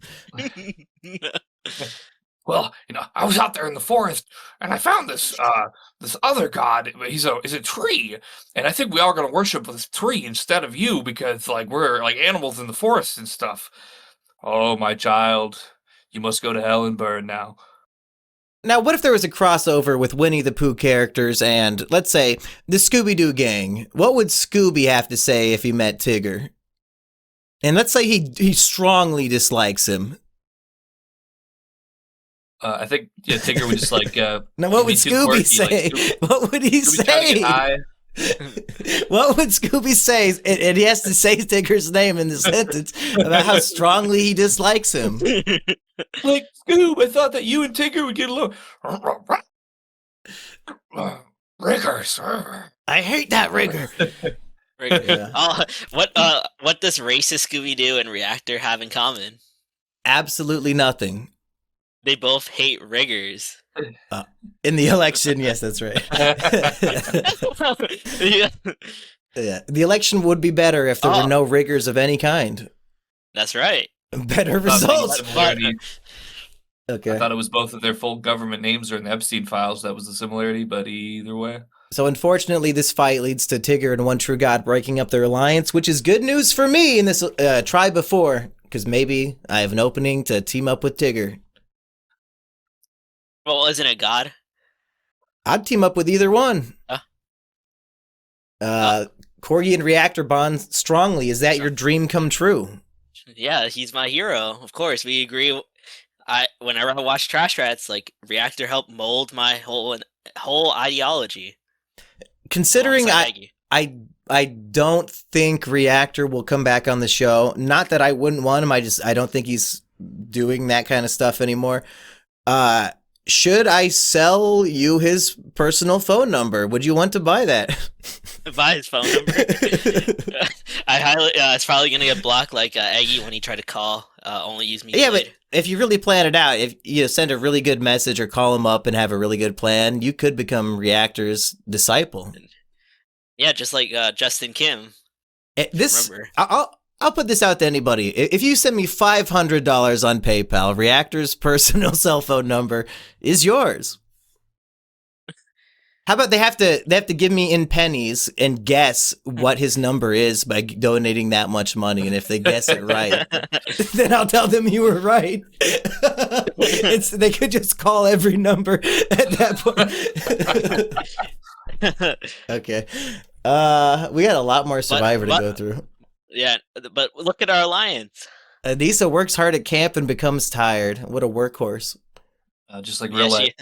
Well, I was out there in the forest and I found this other god. He's a tree, and I think we are going to worship this tree instead of you because we're like animals in the forest and stuff. Oh, my child, you must go to hell and burn now. Now, what if there was a crossover with Winnie the Pooh characters and, let's say, the Scooby-Doo gang? What would Scooby have to say if he met Tigger? And let's say he strongly dislikes him. I think Tigger would just Now, what would be too Scooby quirky, say? What would he Scooby trying to get say? high. What would Scooby say? And he has to say Tigger's name in the sentence about how strongly he dislikes him. Like, Scoob, I thought that you and Tigger would get along. Riggers. I hate that rigger. Yeah. What does racist Scooby-Doo and Reactor have in common? Absolutely nothing. They both hate riggers. In the election, yes, that's right. Yeah, Yeah, the election would be better if there were no riggers of any kind. that's right. Better results. Similarity. Okay. I thought it was both of their full government names are in the Epstein files. That was the similarity, but either way. So unfortunately, this fight leads to Tigger and One True God breaking up their alliance, which is good news for me in this try before, because maybe I have an opening to team up with Tigger. Well, isn't it God? I'd team up with either one. Corgi and Reactor bond strongly. Is that your dream come true? Yeah, he's my hero. Of course, we agree. Whenever I watch Trash Rats, Reactor helped mold my whole ideology. Considering Alongside Eggy. I don't think Reactor will come back on the show. Not that I wouldn't want him. I don't think he's doing that kind of stuff anymore. Should I sell you his personal phone number? Would you want to buy that? By his phone number. I highly. It's probably gonna get blocked like Eggy when he tried to call. Only use me. Yeah, but if you really plan it out, if you send a really good message or call him up and have a really good plan, you could become Reactor's disciple. Yeah, just like Justin Kim. Remember. I'll put this out to anybody. If you send me $500 on PayPal, Reactor's personal cell phone number is yours. How about they have to give me in pennies and guess what his number is by donating that much money, and if they guess it right, then I'll tell them you were right. They could just call every number at that point. Okay. We got a lot more Survivor to go through. Yeah, but look at our alliance. Anissa works hard at camp and becomes tired. What a workhorse. Just like real life.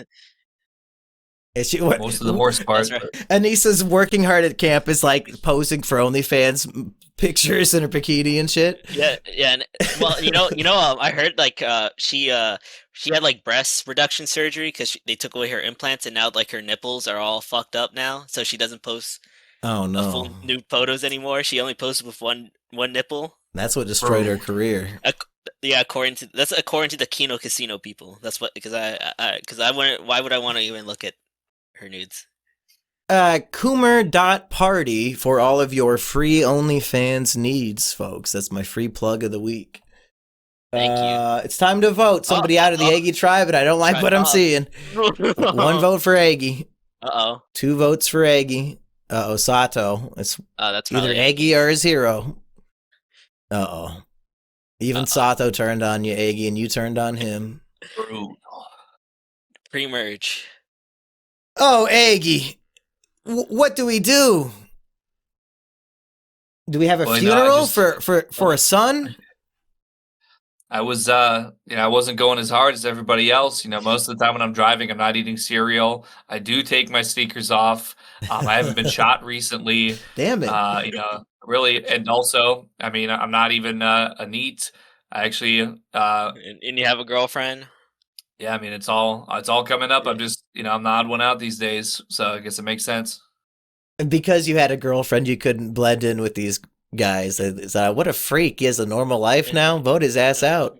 Most of the horse part. Right. Anissa's working hard at camp is like posing for OnlyFans pictures in her bikini and shit. Yeah. And, well, I heard like she had like breast reduction surgery because they took away her implants, and now like her nipples are all fucked up now, so she doesn't post full nude photos anymore. She only posts with one nipple. That's what destroyed her career. Yeah, according to the Kino Casino people. That's what because I wouldn't. Why would I want to even look at her nudes? Coomer.party for all of your free OnlyFans needs, folks. That's my free plug of the week. Thank you. It's time to vote somebody out of the Eggy tribe, and I don't like what I'm seeing. 1 vote for Eggy. 2 votes for Eggy. Sato. It's that's either Eggy or his hero. Even Sato turned on you, Eggy, and you turned on him. Pre-merge. Oh, Eggy. What do we do? Do we have a funeral for a son? I was, I wasn't going as hard as everybody else. Most of the time when I'm driving, I'm not eating cereal. I do take my sneakers off. I haven't been shot recently. Damn it. Really. And also, I'm not even a NEET. I actually, and you have a girlfriend? Yeah, it's all coming up. I'm just, I'm the odd one out these days. So I guess it makes sense. Because you had a girlfriend, you couldn't blend in with these guys. What a freak. He has a normal life now. Vote his ass out.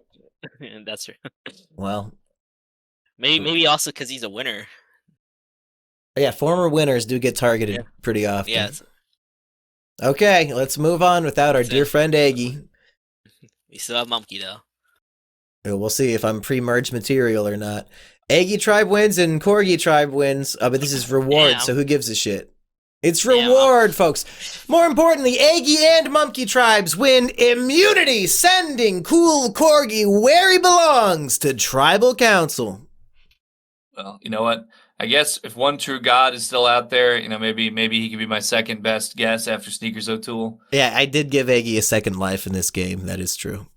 That's true. Well, maybe also because he's a winner. Yeah, former winners do get targeted pretty often. Yes. Okay, let's move on without our dear friend Eggy. We still have Mumkey, though. We'll see if I'm pre-merge material or not. Eggy tribe wins and Corgi tribe wins. But this is reward, so who gives a shit? It's reward, folks. More importantly, Eggy and Mumkey tribes win immunity, sending cool Corgi where he belongs, to tribal council. Well, you know what? I guess if one true god is still out there, maybe he could be my second best guess after Sneakers O'Toole. Yeah, I did give Eggy a second life in this game. That is true.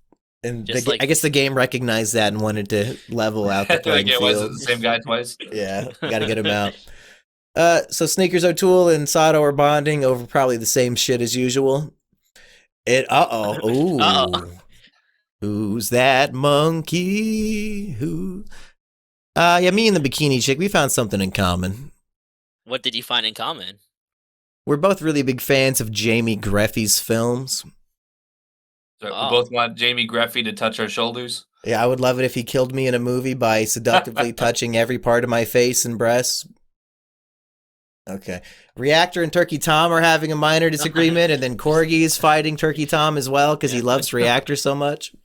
And I guess the game recognized that and wanted to level out the playing field. Was it the same guy twice? Yeah, got to get him out. So Sneakers O'Toole and Sato are bonding over probably the same shit as usual. Who's that monkey? Who? Yeah, me and the bikini chick, we found something in common. What did you find in common? We're both really big fans of Jamie Greffy's films. So we both want Jamie Greffy to touch our shoulders? Yeah, I would love it if he killed me in a movie by seductively touching every part of my face and breasts. Okay. Reactor and Turkey Tom are having a minor disagreement, and then Corgi is fighting Turkey Tom as well because he loves Reactor so much.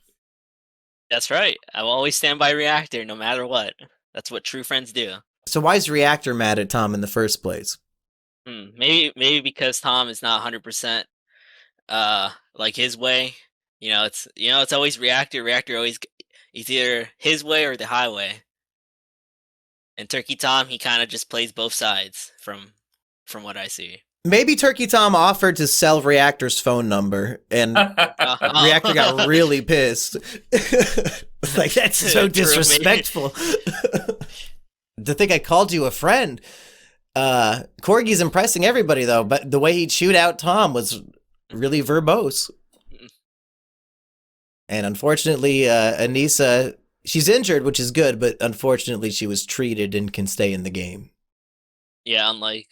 That's right. I will always stand by Reactor no matter what. That's what true friends do. So why is Reactor mad at Tom in the first place? Maybe because Tom is not 100% like his way. It's always Reactor. Reactor always is either his way or the highway. And Turkey Tom, he kind of just plays both sides from what I see. Maybe Turkey Tom offered to sell Reactor's phone number, and Reactor got really pissed. Like, that's so disrespectful. To think I called you a friend. Corgi's impressing everybody, though, but the way he'd shoot out Tom was really verbose. And unfortunately, Anissa, she's injured, which is good, but unfortunately she was treated and can stay in the game. Yeah, unlike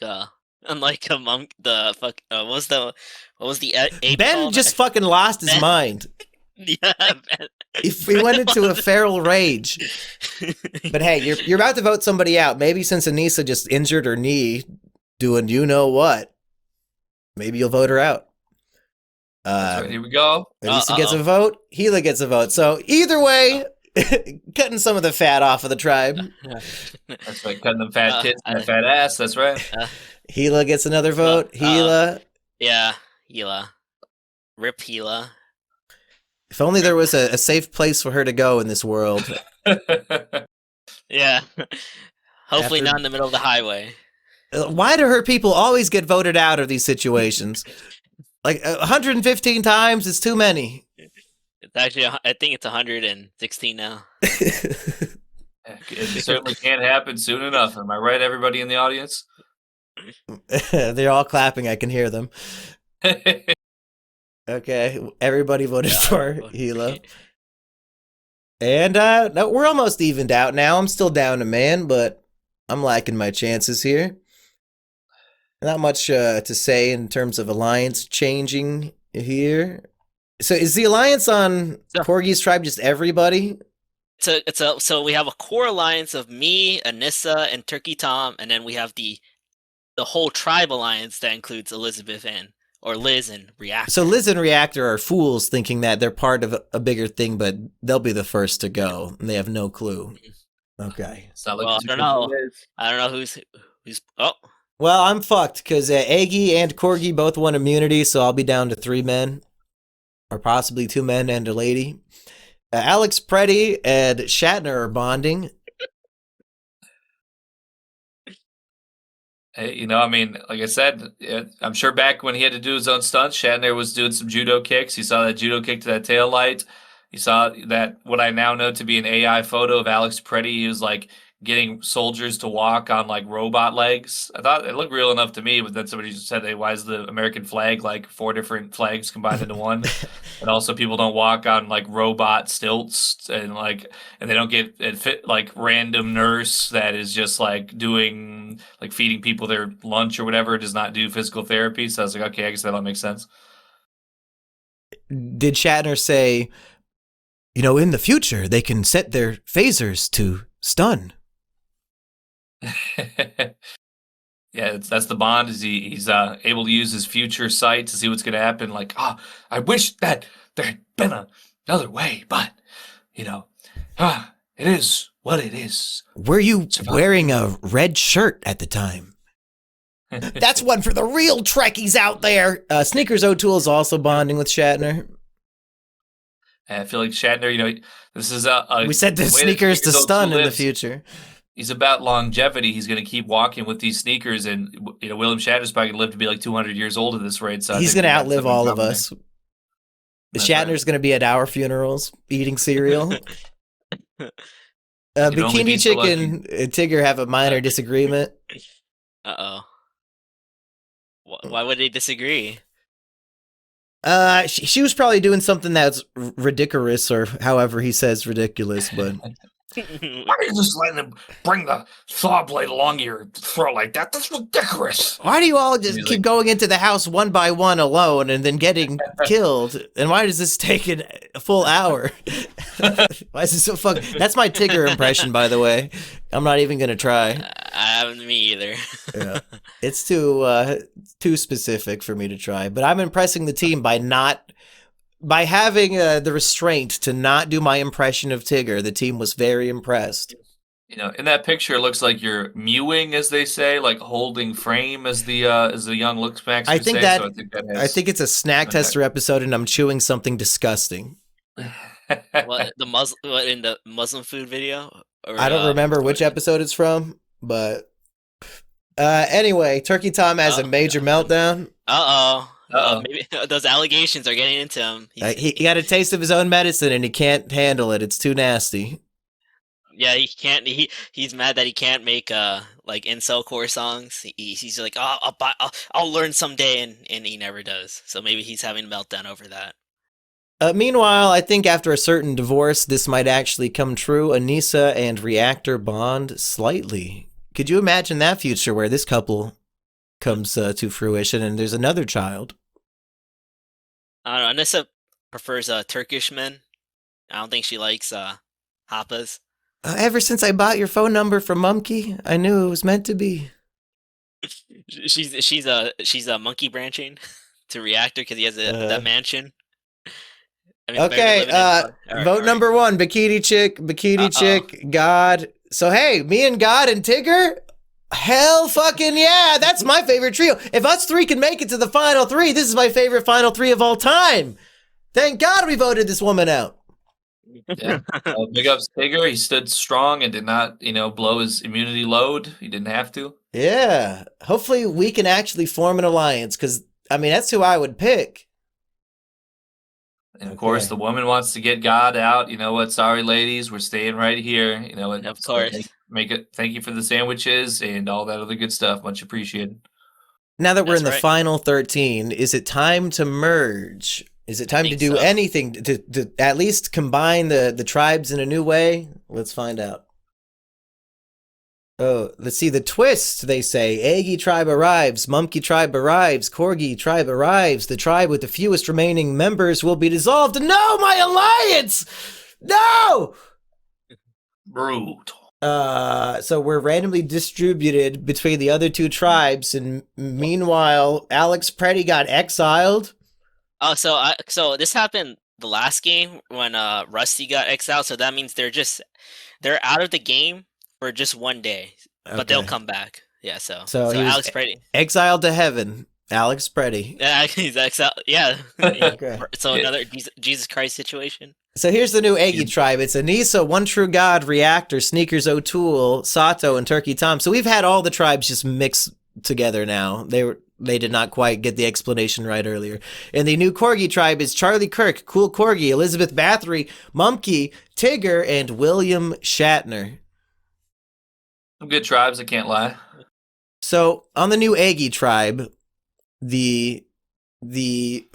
Unlike a monk, what was the ape Ben called? just fucking lost his Ben? mind. Yeah, Ben. If we went into a feral rage. But hey, you're about to vote somebody out. Maybe since Anissa just injured her knee doing you know what, maybe you'll vote her out. That's right, here we go. Anissa gets a vote. Gila gets a vote. So either way, cutting some of the fat off of the tribe. That's right, cutting them fat tits and the fat ass. That's right. Gila gets another vote. Gila. Yeah, Gila. Rip Gila. If only there was a safe place for her to go in this world. Yeah. Hopefully not in the middle of the highway. Why do her people always get voted out of these situations? Like 115 times is too many. It's actually, I think it's 116 now. It certainly can't happen soon enough. Am I right, everybody in the audience? They're all clapping. I can hear them. Okay, everybody voted for Gila. And no, we're almost evened out now. I'm still down a man, but I'm liking my chances here. Not much to say in terms of alliance changing here. So is the alliance on Corgi's tribe just everybody? So we have a core alliance of me, Anissa, and Turkey Tom, and then we have the whole tribe alliance that includes Elizabeth or Liz and Reactor. So Liz and Reactor are fools thinking that they're part of a bigger thing, but they'll be the first to go, and they have no clue. Okay. Well, I don't know. I don't know who's. Oh. Well, I'm fucked because Eggy and Corgi both won immunity, so I'll be down to 3 men, or possibly 2 men and a lady. Alex Preddy and Shatner are bonding. Hey, I mean, like I said, I'm sure back when he had to do his own stunts, Shatner was doing some judo kicks. You saw that judo kick to that tail light. You saw that what I now know to be an AI photo of Alex Preddy. He was like getting soldiers to walk on like robot legs. I thought it looked real enough to me, but then somebody just said, hey, why is the American flag like 4 different flags combined into one? And also people don't walk on like robot stilts and they don't get it fit like random nurse that is just like doing like feeding people their lunch or whatever, does not do physical therapy. So I was like, okay, I guess that all makes sense. Did Shatner say, in the future they can set their phasers to stun? Yeah, that's the Bond. Is he's able to use his future sight to see what's going to happen. Like, I wish that there had been another way, but it is what it is. Were you wearing a red shirt at the time? That's one for the real Trekkies out there. Sneakers O'Toole is also bonding with Shatner. I feel like Shatner, this is we said the sneakers to stun in the future. He's about longevity. He's going to keep walking with these sneakers, and William Shatner's probably going to live to be like 200 years old at this rate. So he's going to outlive all of us. Shatner's going to be at our funerals eating cereal. Bikini Chicken and Tigger have a minor disagreement. Uh-oh. Why would they disagree? She was probably doing something that's ridiculous, or however he says ridiculous, but... Why are you just letting him bring the saw blade along your throat like that? That's ridiculous. Why do you all just keep going into the house one by one alone and then getting killed? And why does this take a full hour? Why is this so fucking... That's my Tigger impression, by the way. I'm not even going to try. I haven't me either. Yeah. It's too specific for me to try. But I'm impressing the team by having the restraint to not do my impression of Tigger. The team was very impressed. In that picture, it looks like you're mewing, as they say, like holding frame, as the young looks Max would say. I think it's a snack tester episode, and I'm chewing something disgusting. What in the Muslim food video? Or, I don't remember which episode it's from, but anyway, Turkey Tom has a major meltdown. Maybe those allegations are getting into him. He got a taste of his own medicine and he can't handle it. It's too nasty. Yeah, he can't. He's mad that he can't make like incel core songs. He's like, I'll learn someday, and he never does. So maybe he's having a meltdown over that. Meanwhile, I think after a certain divorce, this might actually come true. Anissa and Reactor bond slightly. Could you imagine that future where this couple comes to fruition, and there's another child. I don't know. Anissa prefers Turkish men. I don't think she likes Happas. Ever since I bought your phone number from Mumkey, I knew it was meant to be. She's a monkey branching to Reactor because he has that mansion. I mean, Okay, vote number 1, Bikini Chick, God. So hey, me and God and Tigger, hell fucking yeah, that's my favorite trio. If us 3 can make it to the final 3, this is my favorite final 3 of all time. Thank God we voted this woman out. Yeah. Big ups Tigger. He stood strong and did not, blow his immunity load. He didn't have to. Yeah, hopefully we can actually form an alliance, because, I mean, that's who I would pick. And of course, the woman wants to get God out. You know what? Sorry, ladies, we're staying right here. Of course. Thank you for the sandwiches and all that other good stuff. Much appreciated. Now that we're in the right. final 13, is it time to merge? Is it time to do anything to at least combine the tribes in a new way? Let's find out. Oh, let's see the twist, they say. Eggy tribe arrives, Mumkey tribe arrives, Corgi tribe arrives. The tribe with the fewest remaining members will be dissolved. No, my alliance! No! Brutal. So we're randomly distributed between the other 2 tribes, and meanwhile, Alex Preddy got exiled. Oh, so this happened the last game when Rusty got exiled. So that means they're out of the game for just 1 day, but they'll come back. Yeah. So Alex Preddy exiled to heaven. Alex Preddy. Yeah, he's exiled. Yeah. Okay. So another Jesus Christ situation. So here's the new Eggy tribe. It's Anissa, One True God, Reactor, Sneakers O'Toole, Sato, and Turkey Tom. So we've had all the tribes just mixed together now. They did not quite get the explanation right earlier. And the new Corgi tribe is Charlie Kirk, Cool Corgi, Elizabeth Bathory, Mumkey, Tigger, and William Shatner. Some good tribes, I can't lie. So on the new Eggy tribe, the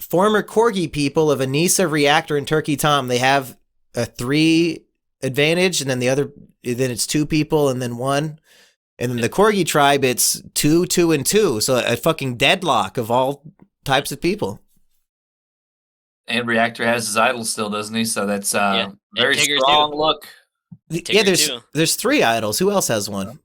former Corgi people of Anissa, Reactor, and Turkey Tom, they have a 3 advantage, and then then it's 2 people, and then 1. And then the Corgi tribe, it's 2, 2, and 2. So a fucking deadlock of all types of people. And Reactor has his idols still, doesn't he? So that's very Tigger strong too. look. Tigger there's 3 idols. Who else has one?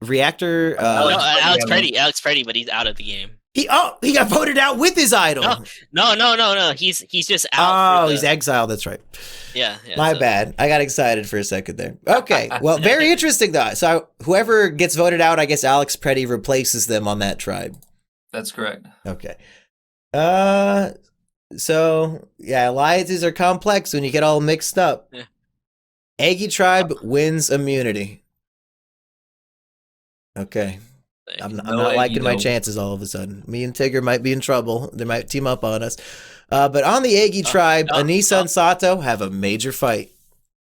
Reactor. Alex Preddy, but he's out of the game. He got voted out with his idol. No. He's just out. He's exiled. That's right. Yeah. My bad. I got excited for a second there. Okay. Well, very interesting though. So whoever gets voted out, I guess Alex Preddy replaces them on that tribe. That's correct. Okay. So yeah, alliances are complex when you get all mixed up. Yeah. Eggy tribe wins immunity. Okay. I'm not liking my chances all of a sudden. Me and Tigger might be in trouble. They might team up on us. But on the Eggy tribe, Anissa and Sato have a major fight.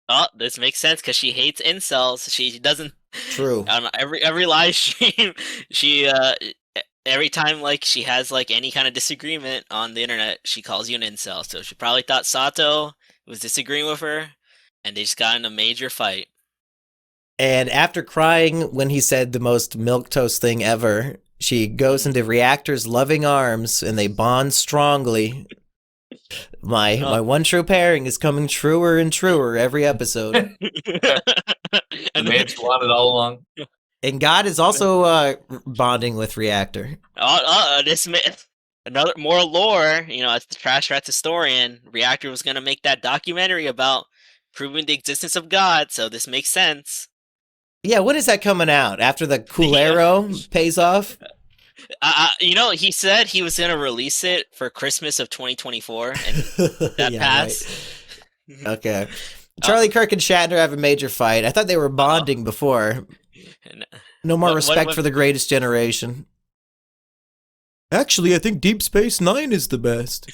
Oh, this makes sense because she hates incels. She doesn't. True. On every live stream, she every time she has any kind of disagreement on the internet, she calls you an incel. So she probably thought Sato was disagreeing with her, and they just got in a major fight. And after crying when he said the most milquetoast thing ever, she goes into Reactor's loving arms and they bond strongly. My one true pairing is coming truer and truer every episode. The man's wanted all along. And God is also bonding with Reactor. This another more lore. As the Trash Rats historian, Reactor was gonna make that documentary about proving the existence of God. So this makes sense. Yeah, when is that coming out? After the Coolero pays off? He said he was going to release it for Christmas of 2024, and that passed. Right. Okay. Charlie Kirk and Shatner have a major fight. I thought they were bonding before. No more respect for the greatest generation. Actually, I think Deep Space Nine is the best.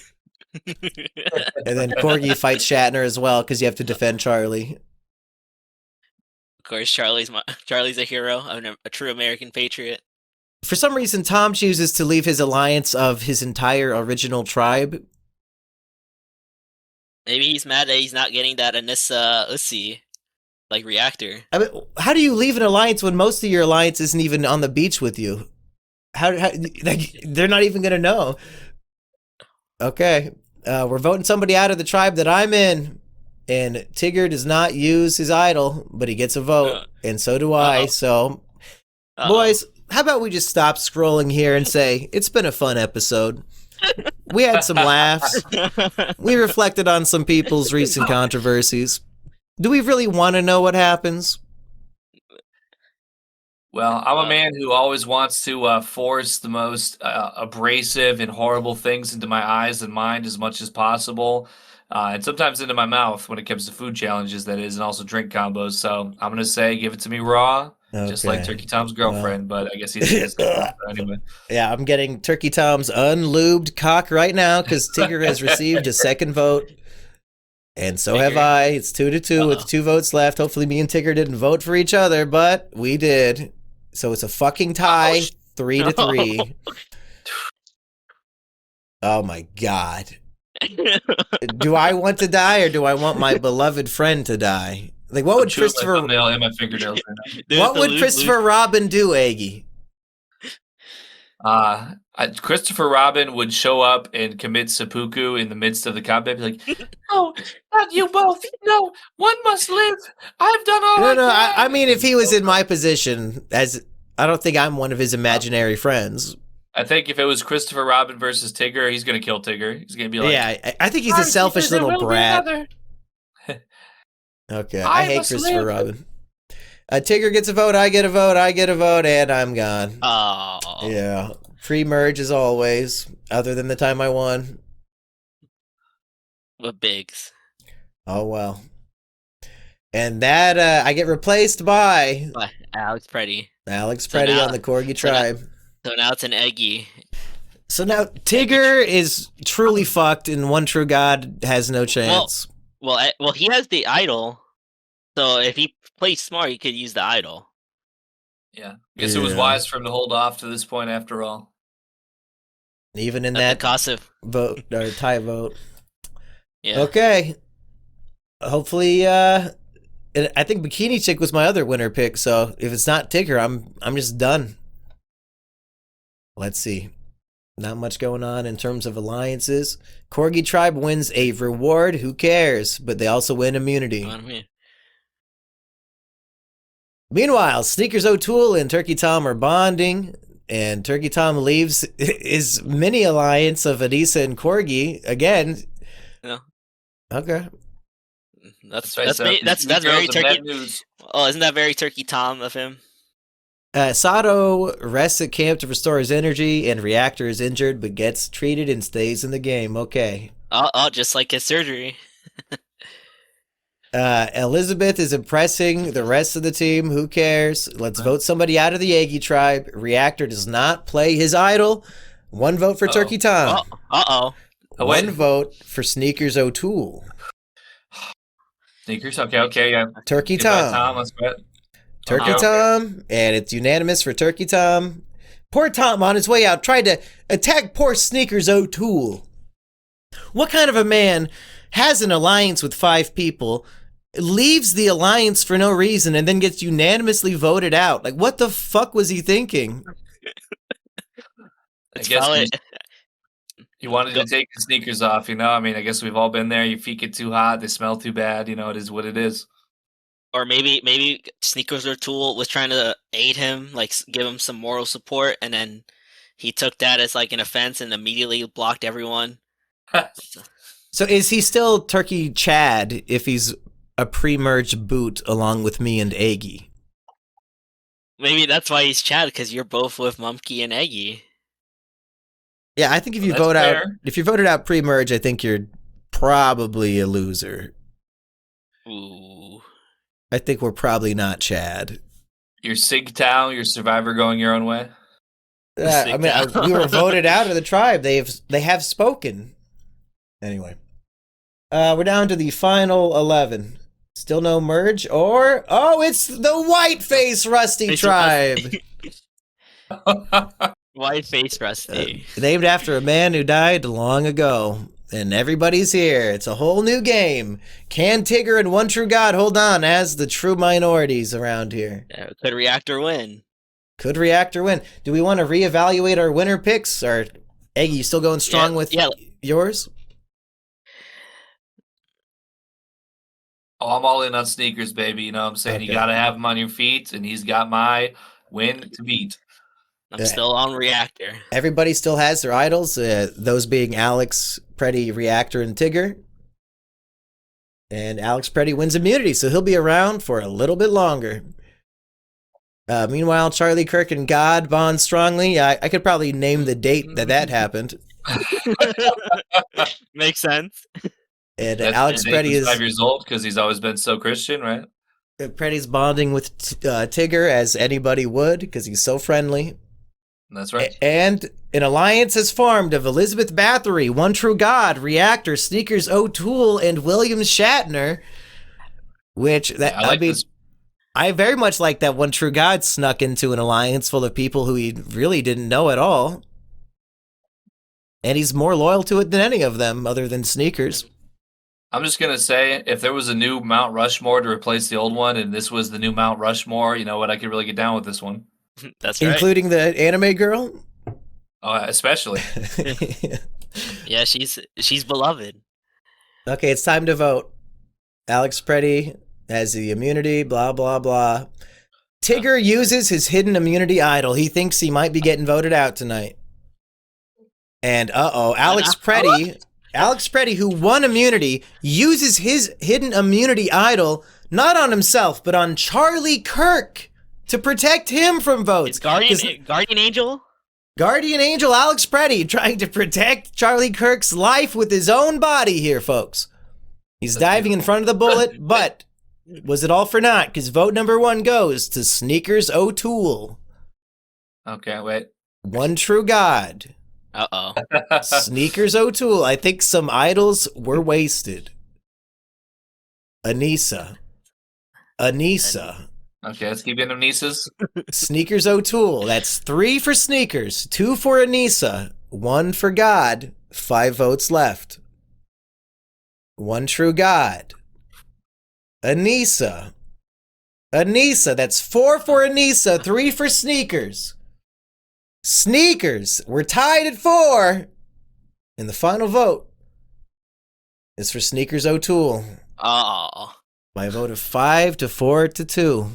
And then Corgi fights Shatner as well, because you have to defend Charlie. Of course, Charlie's a hero, a true American patriot. For some reason, Tom chooses to leave his alliance of his entire original tribe. Maybe he's mad that he's not getting that Anissa Ussi, Reactor. I mean, how do you leave an alliance when most of your alliance isn't even on the beach with you? How like, they're not even gonna know. Okay, we're voting somebody out of the tribe that I'm in, and Tigger does not use his idol, but he gets a vote, and so do I. So, boys, how about we just stop scrolling here and say it's been a fun episode. We had some laughs. We reflected on some people's recent controversies. Do we really want to know what happens? Well, I'm a man who always wants to force the most abrasive and horrible things into my eyes and mind as much as possible, and sometimes into my mouth when it comes to food challenges, that is, and also drink combos. So I'm gonna say, give it to me raw, just like Turkey Tom's girlfriend. But I guess he's his girlfriend anyway. Yeah, I'm getting Turkey Tom's unlubed cock right now because Tigger has received a second vote. And so have I. It's 2-2 with 2 votes left. Hopefully me and Tigger didn't vote for each other, but we did. So it's a fucking tie, 3-3. Oh my God. Do I want to die or do I want my beloved friend to die? Like, what would Christopher... in my fingernails right now. What would Christopher Robin do, Eggy? Christopher Robin would show up and commit seppuku in the midst of the combat. Be like, "No, not you both. No, one must live. I've done all." No. I mean, if he was in my position, I don't think I'm one of his imaginary friends. I think if it was Christopher Robin versus Tigger, he's gonna kill Tigger. He's gonna be like, "Yeah, I think he's a selfish little brat." Okay, I hate Christopher Robin. Tigger gets a vote, I get a vote, I get a vote, and I'm gone. Oh. Yeah. Pre-merge as always, other than the time I won. What bigs? Oh, well. And that, I get replaced by... Alex Preddy. Alex Preddy on the Corgi tribe. So now it's an Eggy. So now Tigger is truly fucked, and One True God has no chance. Well, he has the idol. So if he plays smart, he could use the idol. Yeah. Guess it was wise for him to hold off to this point after all. Even in that vote, or tie vote. Yeah. Okay. Hopefully, I think Bikini Chick was my other winner pick, so if it's not Tigger, I'm just done. Let's see. Not much going on in terms of alliances. Corgi Tribe wins a reward, who cares? But they also win immunity. Meanwhile, Sneakers O'Toole and Turkey Tom are bonding, and Turkey Tom leaves his mini alliance of Anissa and Corgi again. Yeah. Okay. That's very Turkey. Oh, isn't that very Turkey Tom of him? Sato rests at camp to restore his energy, and Reactor is injured but gets treated and stays in the game. Okay. Oh, just like his surgery. Elizabeth is impressing the rest of the team. Who cares? Let's vote somebody out of the Eggy tribe. Reactor does not play his idol. 1 vote for Turkey Tom. One vote for Sneakers O'Toole. Sneakers? Okay, yeah. Turkey Tom. Let's bet. Turkey Tom, and it's unanimous for Turkey Tom. Poor Tom, on his way out, tried to attack poor Sneakers O'Toole. What kind of a man has an alliance with 5 people, leaves the alliance for no reason, and then gets unanimously voted out? Like, what the fuck was he thinking? I guess he wanted to take the sneakers off, you know? I mean, I guess we've all been there. Your feet get too hot, they smell too bad, you know, it is what it is. Or maybe Sneakers O'Toole was trying to aid him, like give him some moral support, and then he took that as like an offense and immediately blocked everyone. So is he still Turkey Chad if he's a pre-merge boot along with me and Eggy? Maybe that's why he's Chad, because you're both with Mumkey and Eggy. Yeah, I think if you voted out pre-merge, I think you're probably a loser. Ooh. I think we're probably not Chad. Your Sigtow, your survivor going your own way? I mean, we were voted out of the tribe. They have spoken. Anyway. We're down to the final 11. Still no merge, or... Oh, it's the Whiteface Rusty tribe! Whiteface Rusty. Named after a man who died long ago. And everybody's here. It's a whole new game. Can Tigger and One True God hold on as the true minorities around here? Could Reactor win? Could Reactor win? Do we want to reevaluate our winner picks? Or Eggy, you still going strong with yours? Oh, I'm all in on sneakers, baby. You know what I'm saying? Okay. You got to have him on your feet, and he's got my win to beat. I'm still on Reactor. Everybody still has their idols, those being Alex, Preddy, Reactor, and Tigger. And Alex Preddy wins immunity, so he'll be around for a little bit longer. Meanwhile, Charlie Kirk and God bond strongly. I could probably name the date that happened. Makes sense. And Alex Preddy is 5 years old because he's always been so Christian, right? Preddy's bonding with Tigger as anybody would because he's so friendly. That's right. And an alliance has formed of Elizabeth Bathory, One True God, Reactor, Sneakers O'Toole, and William Shatner. Which I very much like that One True God snuck into an alliance full of people who he really didn't know at all. And he's more loyal to it than any of them, other than Sneakers. I'm just going to say, if there was a new Mount Rushmore to replace the old one, and this was the new Mount Rushmore, you know what? I could really get down with this one. That's right. Including the anime girl? Oh, especially. Yeah, she's beloved. Okay, it's time to vote. Alex Preddy has the immunity, blah, blah, blah. Tigger uses his hidden immunity idol. He thinks he might be getting voted out tonight. And Alex Preddy, who won immunity, uses his hidden immunity idol not on himself, but on Charlie Kirk to protect him from votes. It's Guardian Angel? Guardian Angel Alex Preddy trying to protect Charlie Kirk's life with his own body here, folks. He's diving in front of the bullet, but was it all for naught? Because vote number 1 goes to Sneakers O'Toole. Okay, wait. One True God. Uh-oh. Sneakers O'Toole. I think some idols were wasted. Anissa. Okay, let's keep getting them nieces. Sneakers O'Toole. That's 3 for Sneakers, 2 for Anissa, 1 for God. 5 votes left. One True God. Anissa. That's 4 for Anissa, 3 for Sneakers. Sneakers, we're tied at 4. And the final vote is for Sneakers O'Toole. Oh. By a vote of 5 to 4 to 2.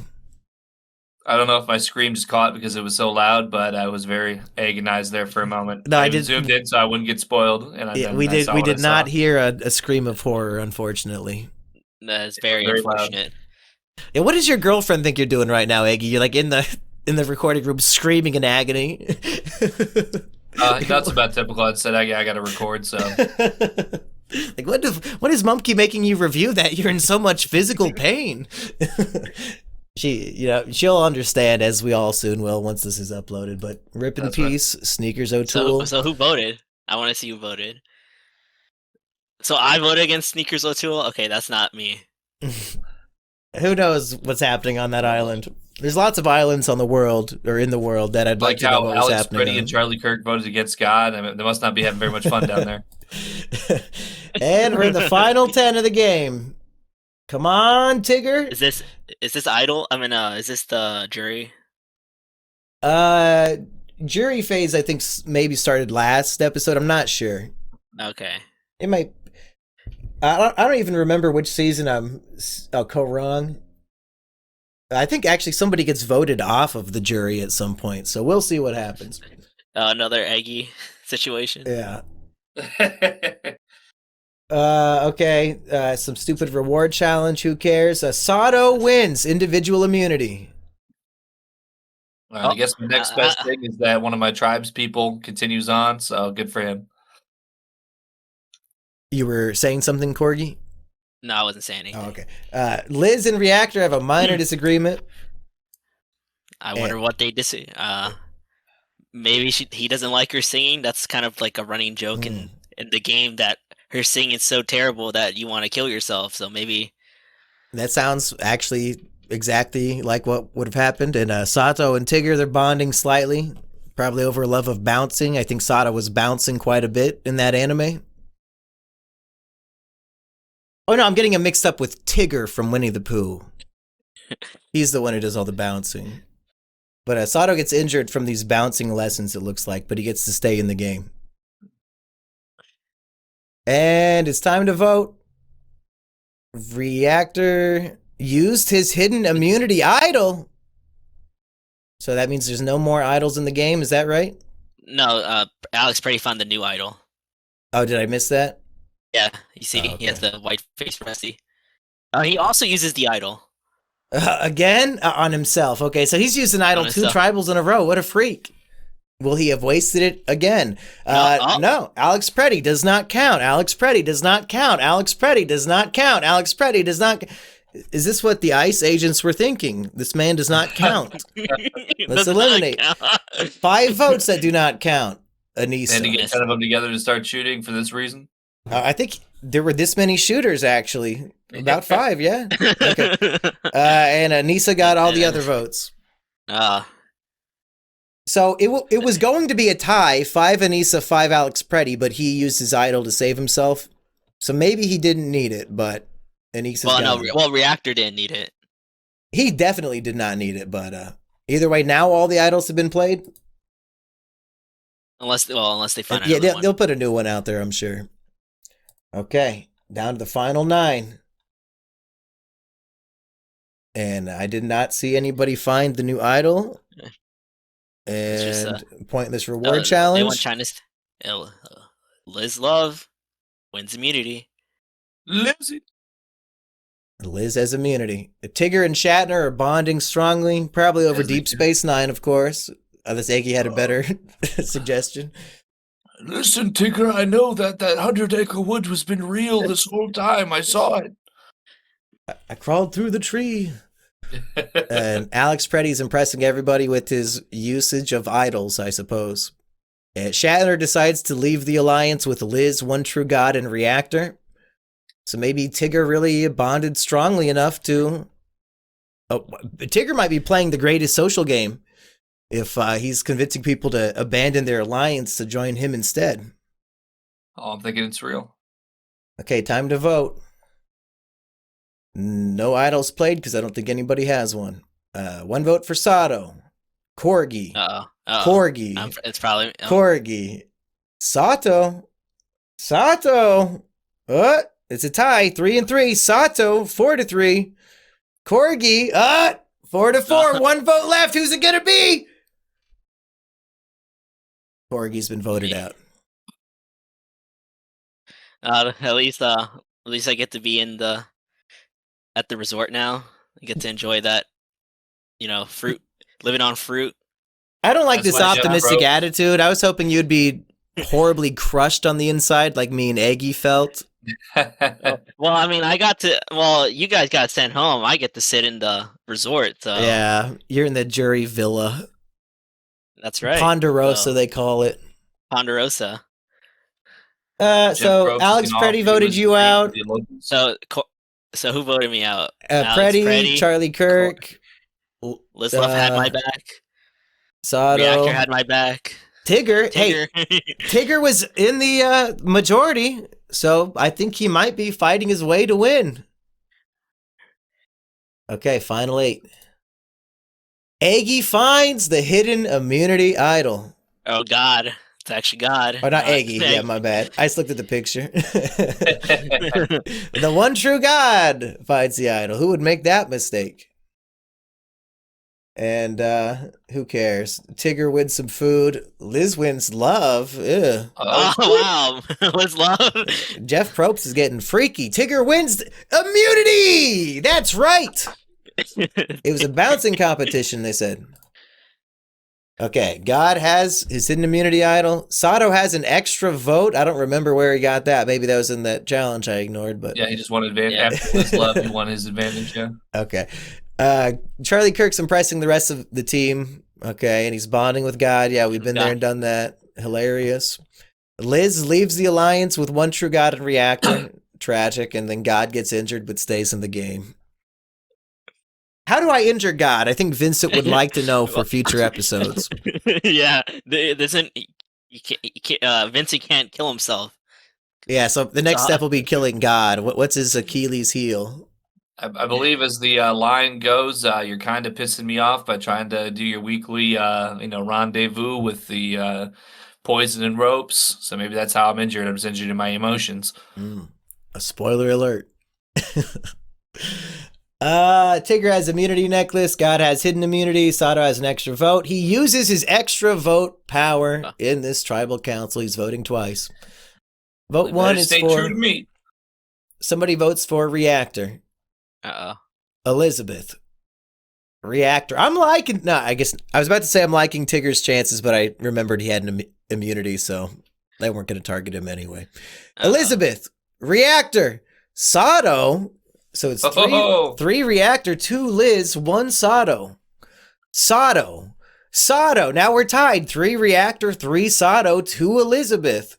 I don't know if my scream just caught because it was so loud, but I was very agonized there for a moment. No, I did zoomed in so I wouldn't get spoiled. And we did not hear a scream of horror, unfortunately. That's very unfortunate. Yeah, what does your girlfriend think you're doing right now, Eggy? You're like in the recording room screaming in agony. That's about typical. I said I got to record, so. Like what is Mumkey making you review that? You're in so much physical pain. She'll understand, as we all soon will once this is uploaded. But rip in peace, right. Sneakers O'Toole. So who voted? I want to see who voted. So I voted against Sneakers O'Toole. Okay, that's not me. Who knows what's happening on that island? There's lots of islands on the world or in the world that I'd like to know what was Alex happening. Preddy and Charlie Kirk voted against God. I mean, they must not be having very much fun down there. And we're in the final 10 of the game. Come on, Tigger. Is this idol? I mean, is this the jury? Jury phase, I think maybe started last episode. I'm not sure. Okay. It might. I don't even remember which season I'll go wrong. I think actually somebody gets voted off of the jury at some point, so we'll see what happens. Another Eggy situation. Yeah. Okay. Some stupid reward challenge. Who cares? Sato wins individual immunity. I guess the next best thing is that one of my tribe's people continues on, so good for him. You were saying something, Corgi? No, I wasn't saying anything. Oh, okay. Liz and Reactor have a minor disagreement. I wonder what they disagree. Maybe he doesn't like her singing. That's kind of like a running joke in the game, that her singing is so terrible that you want to kill yourself. So maybe that sounds actually exactly like what would have happened. And Sato and Tigger, they're bonding slightly, probably over a love of bouncing. I think Sato was bouncing quite a bit in that anime. Oh no, I'm getting him mixed up with Tigger from Winnie the Pooh. He's the one who does all the bouncing. But Sato gets injured from these bouncing lessons, it looks like, but he gets to stay in the game. And it's time to vote. Reactor used his hidden immunity idol. So that means there's no more idols in the game, is that right? No, Alex Pretty found the new idol. Oh, did I miss that? Yeah, you see, Oh, he has okay. the white face Rusty. He also uses the idol. Again? On himself. Okay, so he's used an idol On 2 himself. tribals in a row. What a freak. Will he have wasted it again? No. Alex Pretty does not count. Alex Pretty does not count. Alex Pretty does not count. Alex Pretty does not. Is this what the ICE agents were thinking? This man does not count. Let's eliminate 5 votes that do not count. Anissa. And to get 10 of them together to start shooting for this reason? I think there were this many shooters, actually. About 5, yeah. Okay. And Anissa got all the other votes. So it was going to be a tie, 5 Anissa, 5 Alex Pretty, but he used his idol to save himself. So maybe he didn't need it, but Anissa's got it. Reactor didn't need it. He definitely did not need it, but either way, now all the idols have been played. Unless they find Yeah, another one. they'll put a new one out there, I'm sure. Okay, down to the final 9. And I did not see anybody find the new idol. And just, pointless reward challenge. They want China's Liz Love wins immunity. Liz has immunity. Tigger and Shatner are bonding strongly, probably over Deep Space Nine, of course. Unless Eggy had a better suggestion. Listen, Tigger, I know that 100-acre wood has been real this whole time. I saw it. I crawled through the tree. And Alex Pretty's impressing everybody with his usage of idols, I suppose. And Shatner decides to leave the alliance with Liz, One True God, and Reactor. So maybe Tigger really bonded strongly enough to... Oh, Tigger might be playing the greatest social game if he's convincing people to abandon their alliance to join him instead. Oh, I'm thinking it's real. Okay, time to vote. No idols played because I don't think anybody has one. 1 vote for Sato. Corgi. Corgi. It's probably... Corgi. Sato. What? It's a tie. 3-3. Sato. 4-3. Corgi. 4-4. 1 vote left. Who's it gonna be? Corgi's been voted out. At least I get to be at the resort now. I get to enjoy that, fruit, living on fruit. I don't like That's this my job, optimistic bro. attitude. I was hoping you'd be horribly crushed on the inside like me and Eggy felt. Well, I mean, you guys got sent home. I get to sit in the resort. So Yeah, you're in the jury villa. that's right. Ponderosa, So, they call it. Ponderosa. So Alex Pretty voted you out. So who voted me out? Pretty, Charlie Kirk, Liz Love had my back. Sato, Reactor had my back. Tigger. Hey, Tigger was in the majority, so I think he might be fighting his way to win. Okay, final 8. Eggy finds the hidden immunity idol. Oh God, it's actually God. Oh, not Eggy. Yeah, my bad. I just looked at the picture. The One True God finds the idol. Who would make that mistake? And who cares? Tigger wins some food. Liz wins love. Ew. Oh wow, Liz Love. Jeff Probst is getting freaky. Tigger wins immunity. That's right. It was a bouncing competition, they said. Okay, God has his hidden immunity idol. Sato has an extra vote. I don't remember where he got that. Maybe that was in that challenge I ignored. But Yeah, he just won advantage. Yeah. After Liz Love, he won his advantage, yeah. okay. Charlie Kirk's impressing the rest of the team. Okay, and he's bonding with God. Yeah, we've been there and done that. Hilarious. Liz leaves the alliance with One True God and Reactor. Tragic. And then God gets injured but stays in the game. How do I injure God? I think Vincent would like to know for future episodes. Yeah, Vincent can't kill himself. Yeah, so the next step will be killing God. What's his Achilles heel? I believe as the line goes, you're kind of pissing me off by trying to do your weekly, rendezvous with the poison and ropes. So maybe that's how I'm injured. I'm just injured in my emotions. A spoiler alert. Tigger has immunity necklace. God has hidden immunity. Sato has an extra vote. He uses his extra vote power in this tribal council. He's voting twice. Vote one is stay for true to me. somebody votes for reactor. Elizabeth. Reactor. I guess I was about to say I'm liking Tigger's chances, but I remembered he had an immunity, so they weren't going to target him anyway. Elizabeth. Reactor. Sato. So it's three reactor, 2 Liz, 1 Sato. Sato. Now we're tied. 3 reactor, 3 Sato, 2 Elizabeth.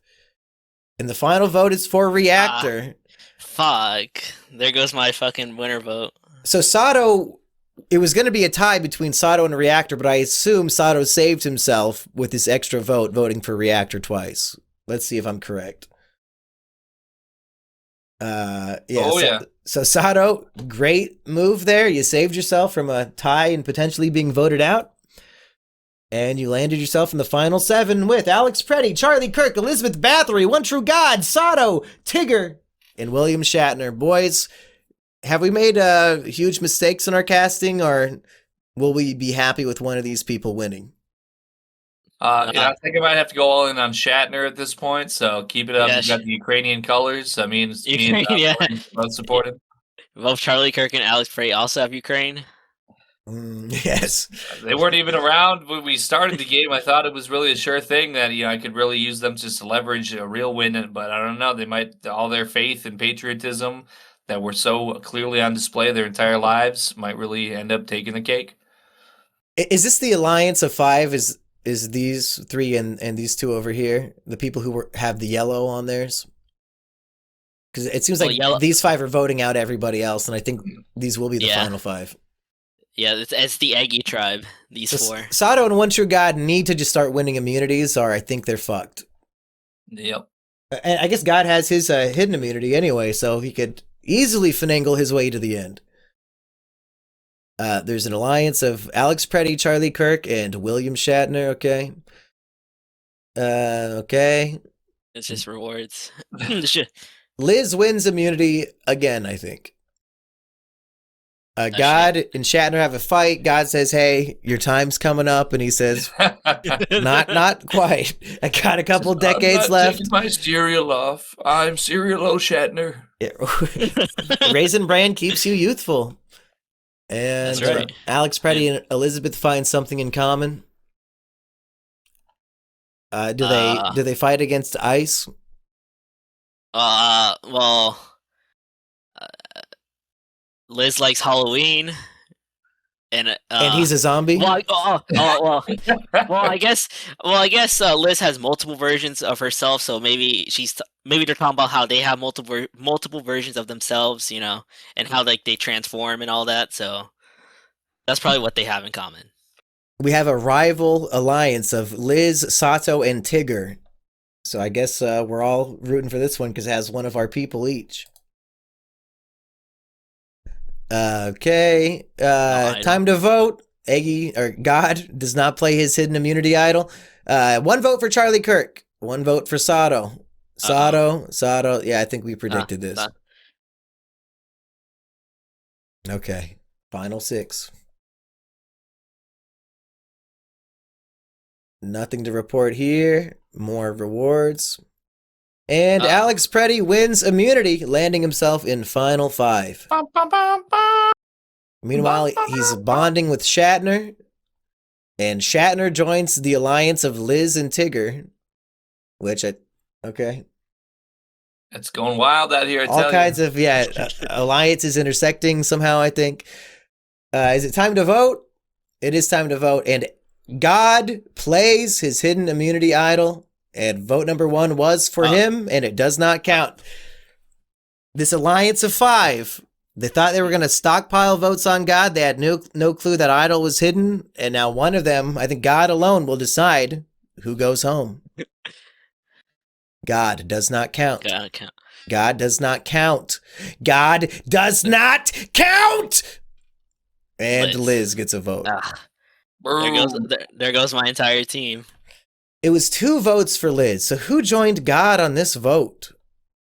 And the final vote is for reactor. Fuck. There goes my fucking winner vote. So Sato, it was going to be a tie between Sato and reactor, but I assume Sato saved himself with this extra vote, voting for reactor twice. Let's see if I'm correct. So Sato, great move there. You saved yourself from a tie and potentially being voted out. And you landed yourself in the final 7 with Alex Preddy, Charlie Kirk, Elizabeth Bathory, One True God, Sato, Tigger, and William Shatner. Boys, have we made huge mistakes in our casting, or will we be happy with one of these people winning? I think I might have to go all in on Shatner at this point, so keep it up. Yeah, You've got the Ukrainian colors. I mean, me and both supported. Both Charlie Kirk and Alex Frey also have Ukraine. Yes. They weren't even around when we started the game. I thought it was really a sure thing that I could really use them just to leverage a real win, but I don't know. They might, all their faith and patriotism that were so clearly on display their entire lives might really end up taking the cake. Is this the alliance of 5? Is these 3 and these 2 over here the people who have the yellow on theirs? Because it seems like these 5 are voting out everybody else, and I think these will be the final 5. Yeah, it's the Eggy tribe, these 4. Sato and One True God need to just start winning immunities, or I think they're fucked. Yep. And I guess God has his hidden immunity anyway, so he could easily finagle his way to the end. There's an alliance of Alex Preddy, Charlie Kirk, and William Shatner, okay? Okay. It's just rewards. Liz wins immunity again, I think. God and Shatner have a fight. God says, "Hey, your time's coming up," and he says, "Not quite. I got a couple decades left." Taking my cereal off. I'm Cereal O Shatner. Yeah. Raisin Bran keeps you youthful. And That's right. Alex Preddy and Elizabeth find something in common. Do they fight against ice? Well, Liz likes Halloween, and he's a zombie. Well, I guess Liz has multiple versions of herself, so maybe they're talking about how they have multiple versions of themselves, and how they transform and all that. So that's probably what they have in common. We have a rival alliance of Liz, Sato, and Tigger. So I guess we're all rooting for this one because it has one of our people each. Okay. Time to vote. Eggy, or God, does not play his hidden immunity idol. 1 vote for Charlie Kirk. 1 vote for Sato. Sato. Yeah, I think we predicted this. Okay. Final 6. Nothing to report here. More rewards. And Alex Preddy wins immunity, landing himself in final 5. Meanwhile, he's bonding with Shatner, and Shatner joins the alliance of Liz and Tigger, okay. It's going wild out here, I tell you. All kinds of, alliances intersecting somehow, I think. Is it time to vote? It is time to vote, and God plays his hidden immunity idol. And vote number 1 was for him, and it does not count. This alliance of 5, they thought they were going to stockpile votes on God. They had no clue that idol was hidden. And now one of them, I think God alone, will decide who goes home. God does not count. God count. God does not count. God does not count. And Liz gets a vote. There goes my entire team. It was 2 votes for Liz. So who joined God on this vote?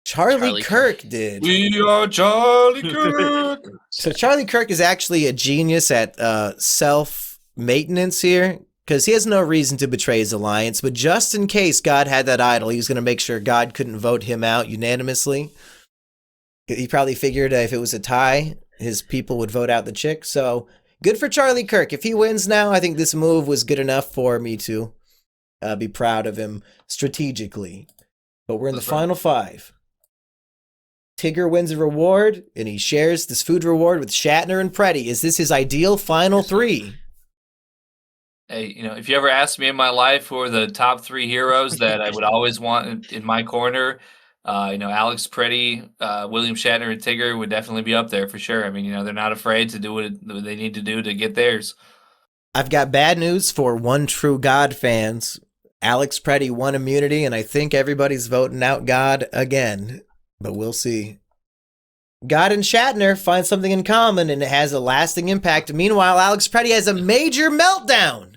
Charlie Kirk did. We are Charlie Kirk. So Charlie Kirk is actually a genius at self-maintenance here, because he has no reason to betray his alliance, but just in case God had that idol, he was going to make sure God couldn't vote him out unanimously. He probably figured if it was a tie, his people would vote out the chick. So good for Charlie Kirk. If he wins now, I think this move was good enough for me to be proud of him strategically. But we're in the final 5. Tigger wins a reward, and he shares this food reward with Shatner and Preddy. Is this his ideal final 3? Hey, if you ever asked me in my life who are the top 3 heroes that I would always want in my corner, Alex, Preddy, William Shatner, and Tigger would definitely be up there for sure. I mean, they're not afraid to do what they need to do to get theirs. I've got bad news for One True God fans. Alex Preddy won immunity, and I think everybody's voting out God again. But we'll see. God and Shatner find something in common, and it has a lasting impact. Meanwhile, Alex Preddy has a major meltdown.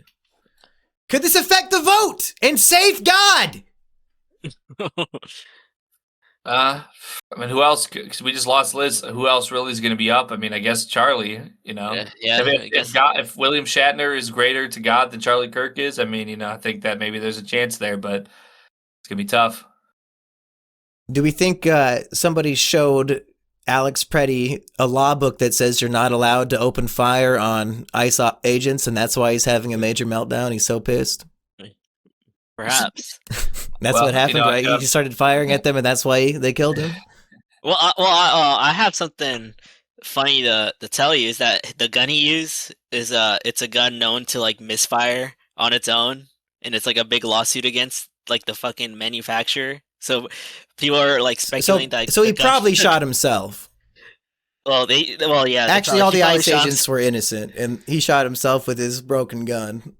Could this affect the vote and save God? I mean, who else? Because we just lost Liz. Who else really is going to be up? I mean, I guess Charlie. Yeah. If William Shatner is greater to God than Charlie Kirk is, I mean, I think that maybe there's a chance there, but it's gonna be tough. Do we think somebody showed Alex Preddy a law book that says you're not allowed to open fire on ICE agents, and that's why he's having a major meltdown? He's so pissed. Perhaps. That's what happened, right? He started firing at them, and that's why they killed him? I have something funny to tell you, is that the gun he used is it's a gun known to like misfire on its own, and it's like a big lawsuit against like the fucking manufacturer. So people are like speculating that. So he probably shot himself. Yeah. Actually, all the ICE agents were innocent, and he shot himself with his broken gun.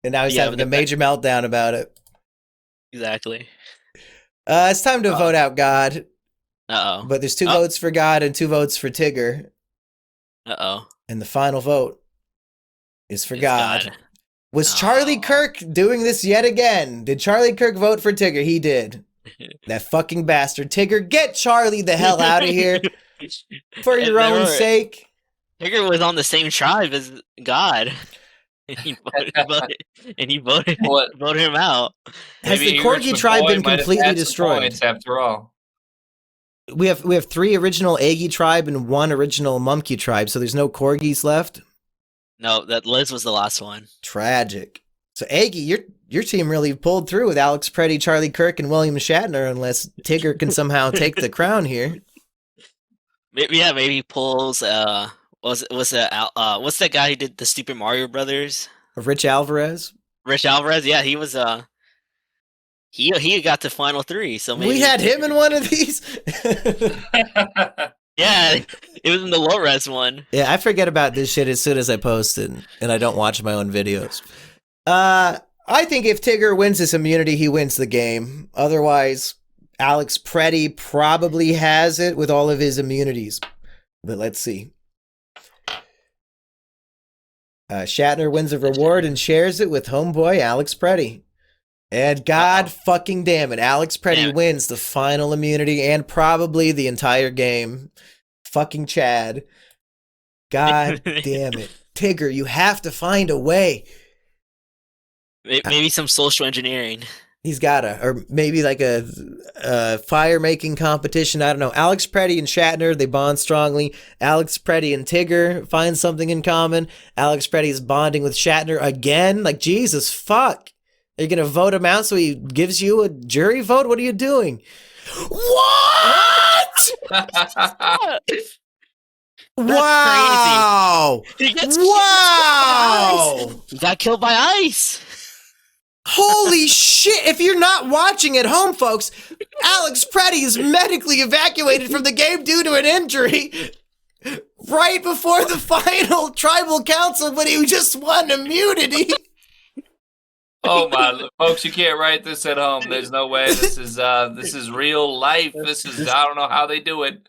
And now he's having a major meltdown about it. Exactly. It's time to vote out God. Uh-oh. But there's 2 votes for God and 2 votes for Tigger. Uh-oh. And the final vote is for God. Was Charlie Kirk doing this yet again? Did Charlie Kirk vote for Tigger? He did. That fucking bastard. Tigger, get Charlie the hell out of here. For your own sake. Tigger was on the same tribe as God. And he voted him out. Has the Corgi tribe been completely destroyed? After all, we have 3 original Eggy tribe and 1 original Mumkey tribe, so there's no Corgis left. No, that Liz was the last one. Tragic. So Eggy, your team really pulled through with Alex Preddy, Charlie Kirk, and William Shatner, unless Tigger can somehow take the crown here. Maybe he pulls. What's that guy who did the Stupid Mario Brothers? Rich Alvarez. Yeah, he was. He got to final 3. So maybe we had him in one of these. Yeah, it was in the low res one. Yeah, I forget about this shit as soon as I post it, and I don't watch my own videos. I think if Tigger wins this immunity, he wins the game. Otherwise, Alex Preddy probably has it with all of his immunities. But let's see. Shatner wins a reward and shares it with homeboy Alex Preddy. And God fucking damn it, Alex Preddy wins the final immunity and probably the entire game. Fucking Chad. God damn it. Tigger, you have to find a way. Maybe some social engineering. He's gotta, or maybe like a fire making competition. I don't know. Alex Preddy and Shatner, they bond strongly. Alex Preddy and Tigger find something in common. Alex Preddy is bonding with Shatner again. Like, Jesus, fuck. Are you gonna vote him out so he gives you a jury vote? What are you doing? What? Wow! Wow! He got killed by ice. Holy shit! If you're not watching at home, folks, Alex Preddy is medically evacuated from the game due to an injury right before the final tribal council, but he just won immunity. Oh my folks, you can't write this at home. There's no way. This is real life. I don't know how they do it.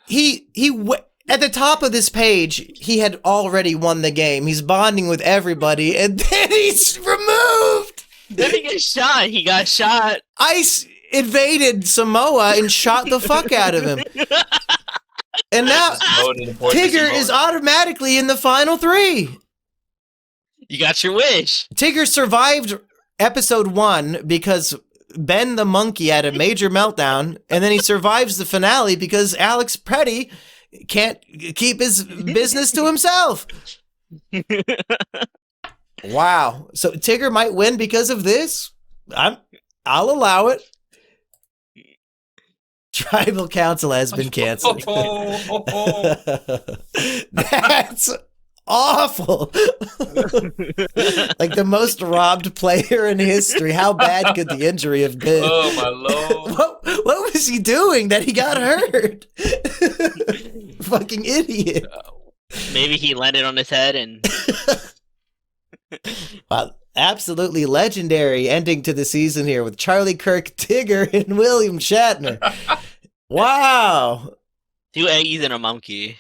At the top of this page, he had already won the game. He's bonding with everybody, and then he's removed. Then he got shot. Ice invaded Samoa and shot the fuck out of him. And now Tigger is automatically in the final 3. You got your wish. Tigger survived episode 1 because Ben the monkey had a major meltdown, and then he survives the finale because Alex Pretty can't keep his business to himself. Wow. So Tigger might win because of this? I'll allow it. Tribal Council has been canceled. That's awful. Like the most robbed player in history. How bad could the injury have been? Oh my lord. What was he doing that he got hurt? Fucking idiot. Maybe he landed on his head and Wow, absolutely legendary ending to the season here with Charlie Kirk, Tigger, and William Shatner. Wow. 2 Eggies and a Mumkey.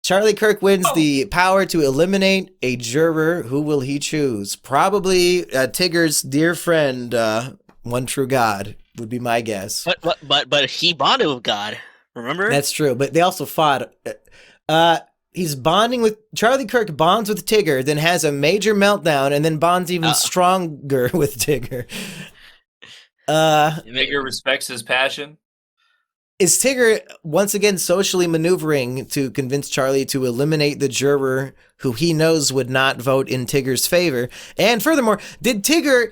Charlie Kirk wins the power to eliminate a juror. Who will he choose? Probably Tigger's dear friend, One True God, would be my guess. But he bonded with God. Remember? That's true, but they also fought. He's bonding with Charlie Kirk. Bonds with Tigger, then has a major meltdown, and then bonds even stronger with Tigger. Tigger respects his passion. Is Tigger once again socially maneuvering to convince Charlie to eliminate the juror who he knows would not vote in Tigger's favor? And furthermore, did Tigger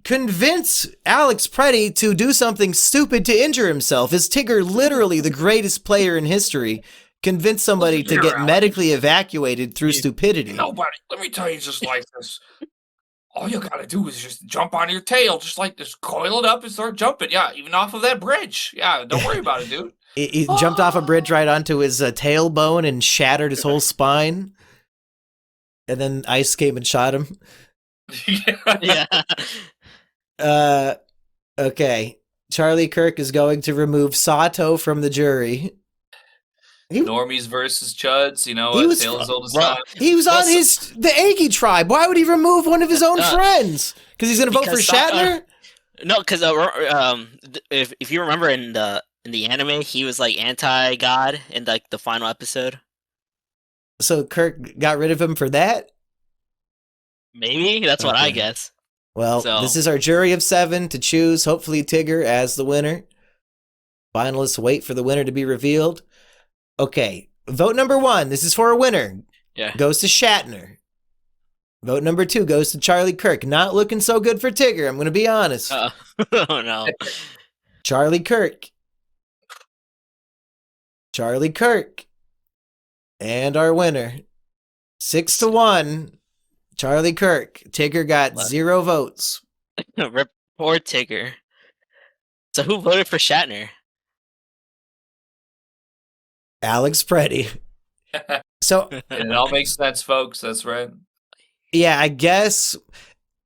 convince Alex Pretty to do something stupid to injure himself? Is Tigger literally the greatest player in history? Convince somebody to get medically evacuated through stupidity. Nobody. Let me tell you, just like this. All you gotta do is just jump on your tail, just coil it up and start jumping. Yeah, even off of that bridge. Yeah, don't worry about it, dude. He jumped off a bridge right onto his tailbone and shattered his whole spine. And then Ice came and shot him. Yeah. Okay. Charlie Kirk is going to remove Sato from the jury. Normies versus Chuds, he was, Tale as Old as Time. He was on the Eggy tribe. Why would he remove one of his own friends? Because he's going to vote for Shatner? No, because if you remember in the anime, he was like anti-God in like the final episode. So Kirk got rid of him for that? Maybe that's what I guess. Well, this is our jury of 7 to choose. Hopefully Tigger as the winner. Finalists wait for the winner to be revealed. Okay, vote number 1. This is for a winner. Yeah. Goes to Shatner. Vote number 2 goes to Charlie Kirk. Not looking so good for Tigger, I'm going to be honest. Oh, no. Charlie Kirk. Charlie Kirk. And our winner. 6-1. Charlie Kirk. Tigger got 0 votes. Poor Tigger. So who voted for Shatner? Alex Pretty. So it all makes sense, folks. That's right. Yeah, I guess.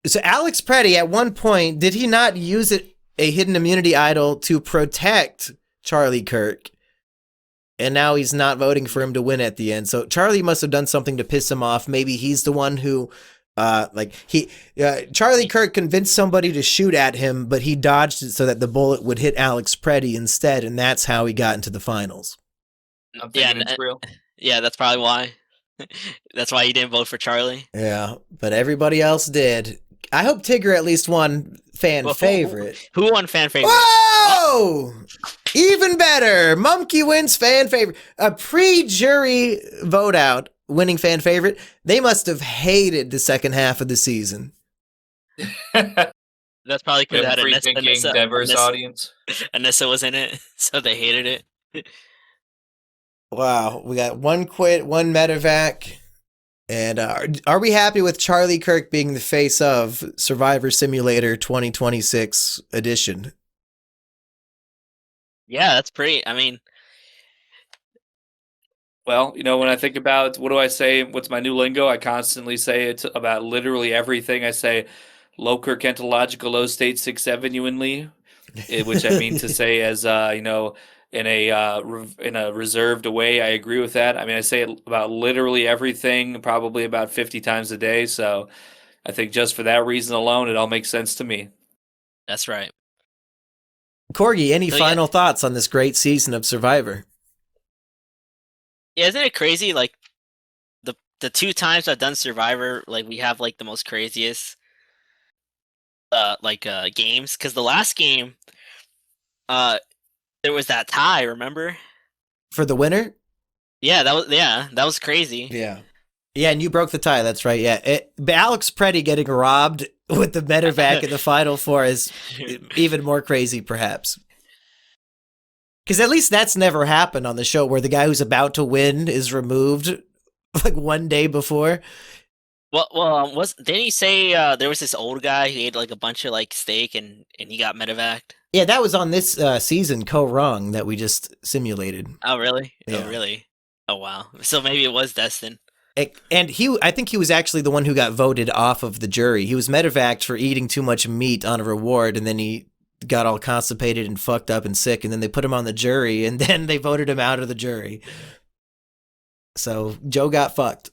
So Alex Pretty, at one point, did he not use a hidden immunity idol to protect Charlie Kirk? And now he's not voting for him to win at the end. So Charlie must have done something to piss him off. Maybe he's the one who, Charlie Kirk convinced somebody to shoot at him, but he dodged it so that the bullet would hit Alex Pretty instead, and that's how he got into the finals. I'm thinking it's real. Yeah, that's probably why. That's why he didn't vote for Charlie. Yeah, but everybody else did. I hope Tigger at least won fan favorite. Who won fan favorite? Whoa! Even better. Mumkey wins fan favorite. A pre-jury vote out winning fan favorite. They must have hated the second half of the season. That's probably because had a diverse audience. Anissa was in it, so they hated it. Wow, we got 1 quit, 1 medevac. And are we happy with Charlie Kirk being the face of Survivor Simulator 2026 edition? Yeah, that's pretty. I mean, well, when I think about what do I say, what's my new lingo? I constantly say it about literally everything. I say, Loker Kentological Low State 6-7 Ewanly, which I mean to say as, in a reserved way. I agree with that. I mean, I say it about literally everything, probably about 50 times a day. So I think just for that reason alone, it all makes sense to me. That's right. Corgi, any So, final thoughts on this great season of Survivor? Yeah, isn't it crazy? Like the 2 times I've done Survivor, like we have like the most craziest games. Because the last game, there was that tie. Remember? For the winner? Yeah, that was crazy. Yeah. Yeah, and you broke the tie. That's right. Yeah. But Alex Preddy getting robbed with the medevac in the final 4 is even more crazy, perhaps. Because at least that's never happened on the show, where the guy who's about to win is removed like one day before. Well, didn't he say there was this old guy who ate like a bunch of like steak and he got medevaced? Yeah, that was on this season, Wrong, that we just simulated. Oh, really? Yeah. Oh, really? Oh, wow. So maybe it was Destin. And I think he was actually the one who got voted off of the jury. He was medevaced for eating too much meat on a reward, and then he got all constipated and fucked up and sick, and then they put him on the jury, and then they voted him out of the jury. So Joe got fucked.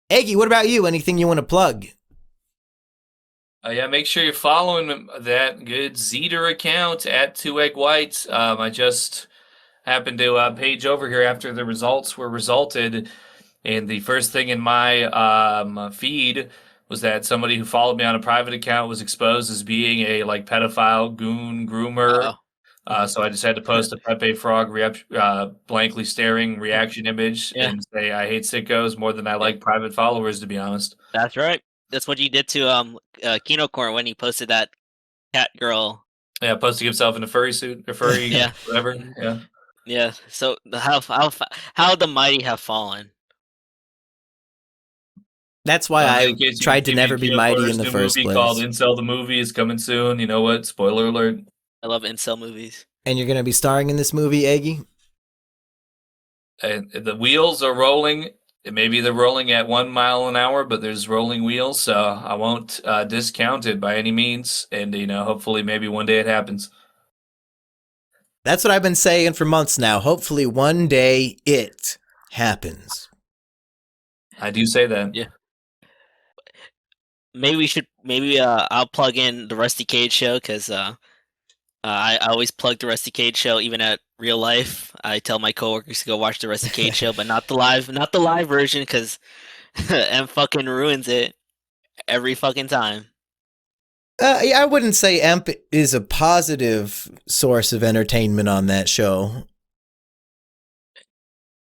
Eggy, what about you? Anything you want to plug? Yeah, make sure you're following that good Zeter account at 2EggWhite. I just happened to page over here after the results were resulted, and the first thing in my feed was that somebody who followed me on a private account was exposed as being a like pedophile goon groomer. So I just had to post a Pepe Frog blankly staring reaction image and say I hate sickos more than I like private followers, to be honest. That's right. That's what you did to Kino Corn when he posted that cat girl. Yeah, posting himself in a furry suit or furry whatever. Yeah. Yeah. So how the mighty have fallen. That's why I tried to never be mighty in the first place. Called Incel the Movie is coming soon. You know what? Spoiler alert. I love incel movies. And you're going to be starring in this movie, Eggy? And the wheels are rolling. Maybe they're rolling at 1 mile an hour, but there's rolling wheels, so I won't discount it by any means. And, hopefully maybe one day it happens. That's what I've been saying for months now. Hopefully one day it happens. I do say that. Yeah. Maybe I'll plug in the Rusty Cage show, because I always plug the Rusty Cage show, even at real life. I tell my coworkers to go watch the Rusty Cage show, but not the live version, because M fucking ruins it every fucking time. I wouldn't say Emp is a positive source of entertainment on that show.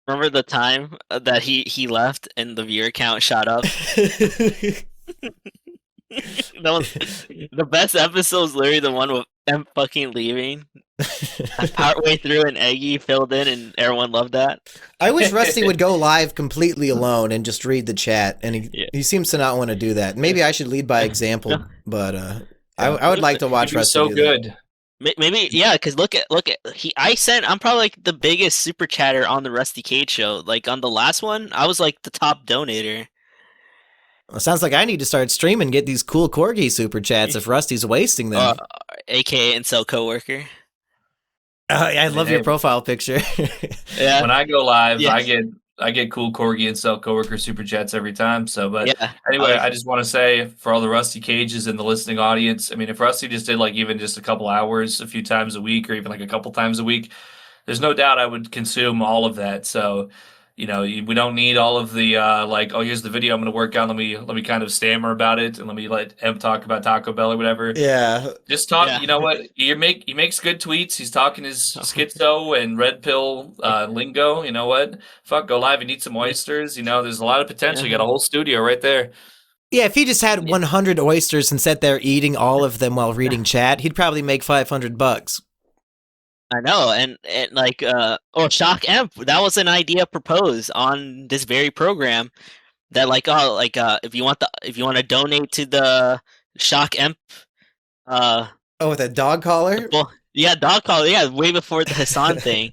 Remember the time that he left and the viewer count shot up? That was the best episode. Was literally the one with them fucking leaving partway through, and Eggy filled in, and everyone loved that. I wish Rusty would go live completely alone and just read the chat, and he seems to not want to do that. Maybe I should lead by example, but I would like to watch Rusty. So do good. That. Maybe because look at I'm probably like the biggest super chatter on the Rusty Cage show. Like on the last one, I was like the top donator. Well, sounds like I need to start streaming, get these cool Corgi super chats if Rusty's wasting them. AKA Incel coworker. I love your profile picture. Yeah. When I go live, I get cool Corgi and Incel coworker super chats every time. So, but anyway, I just want to say for all the Rusty Cages in the listening audience, I mean, if Rusty just did like even just a couple hours, a few times a week, or even like a couple times a week, there's no doubt I would consume all of that. So, we don't need all of the here's the video I'm going to work on. Let me kind of stammer about it, and let me let Em talk about Taco Bell or whatever. Yeah, just talk. Yeah. You know what? He makes good tweets. He's talking his schizo and red pill lingo. You know what? Fuck, go live and eat some oysters. There's a lot of potential. You got a whole studio right there. Yeah, if he just had 100 oysters and sat there eating all of them while reading chat, he'd probably make $500. I know, and Shock Emp, that was an idea proposed on this very program. That if you want to donate to the Shock Emp, with a dog collar. Dog collar. Yeah, way before the Hassan thing.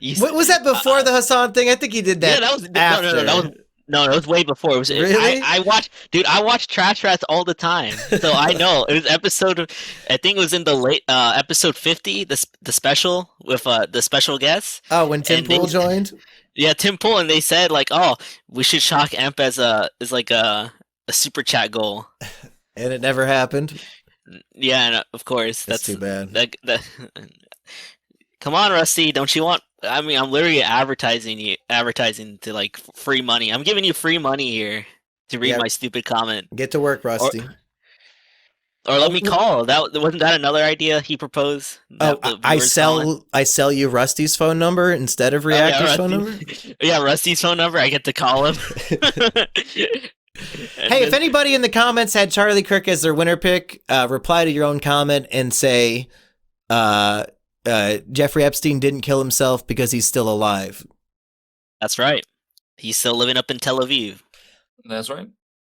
Was that before the Hassan thing? I think he did that. Yeah, that was after. No, No, it was way before. It was Really? I watch Trash Rats all the time, so I know it was I think it was in the late episode 50, the special with the special guests. Oh, when Tim And they- Pool joined? Yeah, Tim Pool, and they said like, oh, we should shock Emp as a super chat goal. And it never happened. Yeah, and of course That's too bad. That, come on, Rusty, don't you want? I mean, I'm literally advertising to like free money. I'm giving you free money here to read Yeah. my stupid comment. Get to work, Rusty. Or let me call. Wasn't that another idea he proposed? Oh, That the I viewers calling? sell you Rusty's phone number instead of Oh, yeah, Reactor's phone Rusty. number. Yeah, Rusty's phone number. I get to call him. Hey, if anybody in the comments had Charlie Kirk as their winner pick, reply to your own comment and say, Jeffrey Epstein didn't kill himself because he's still alive. That's right. He's still living up in Tel Aviv. That's right.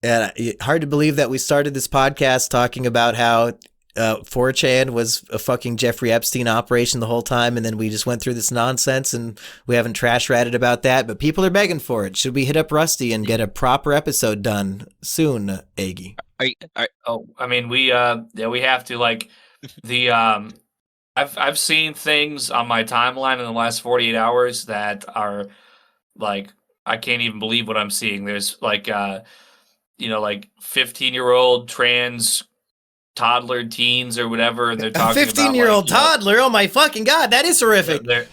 And hard to believe that we started this podcast talking about how 4chan was a fucking Jeffrey Epstein operation the whole time, and then we just went through this nonsense, and we haven't trash ratted about that, but people are begging for it. Should we hit up Rusty and get a proper episode done soon, Eggy? Oh, I mean, we have to like the I've seen things on my timeline in the last 48 hours that are like I can't even believe what I'm seeing. There's like like 15-year-old trans toddler teens or whatever, and they're A talking 15-year-old about, like, toddler? Oh my fucking god, that is horrific. they're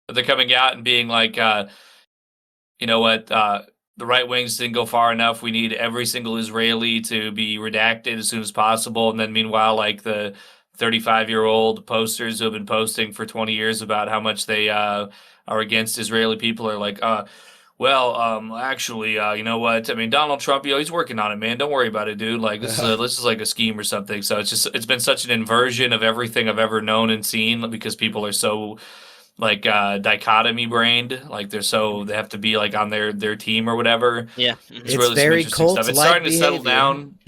they're coming out and being like, you know what, the right wings didn't go far enough. We need every single Israeli to be redacted as soon as possible. And then meanwhile, like the 35-year-old posters who have been posting for 20 years about how much they are against Israeli people are like, actually, you know what? I mean, Donald Trump, he's working on it, man. Don't worry about it, dude. Like this is like a scheme or something. So it's been such an inversion of everything I've ever known and seen because people are so like dichotomy brained. Like they have to be like on their team or whatever. Yeah. It's really some very interesting stuff. It's starting to settle cult-like down.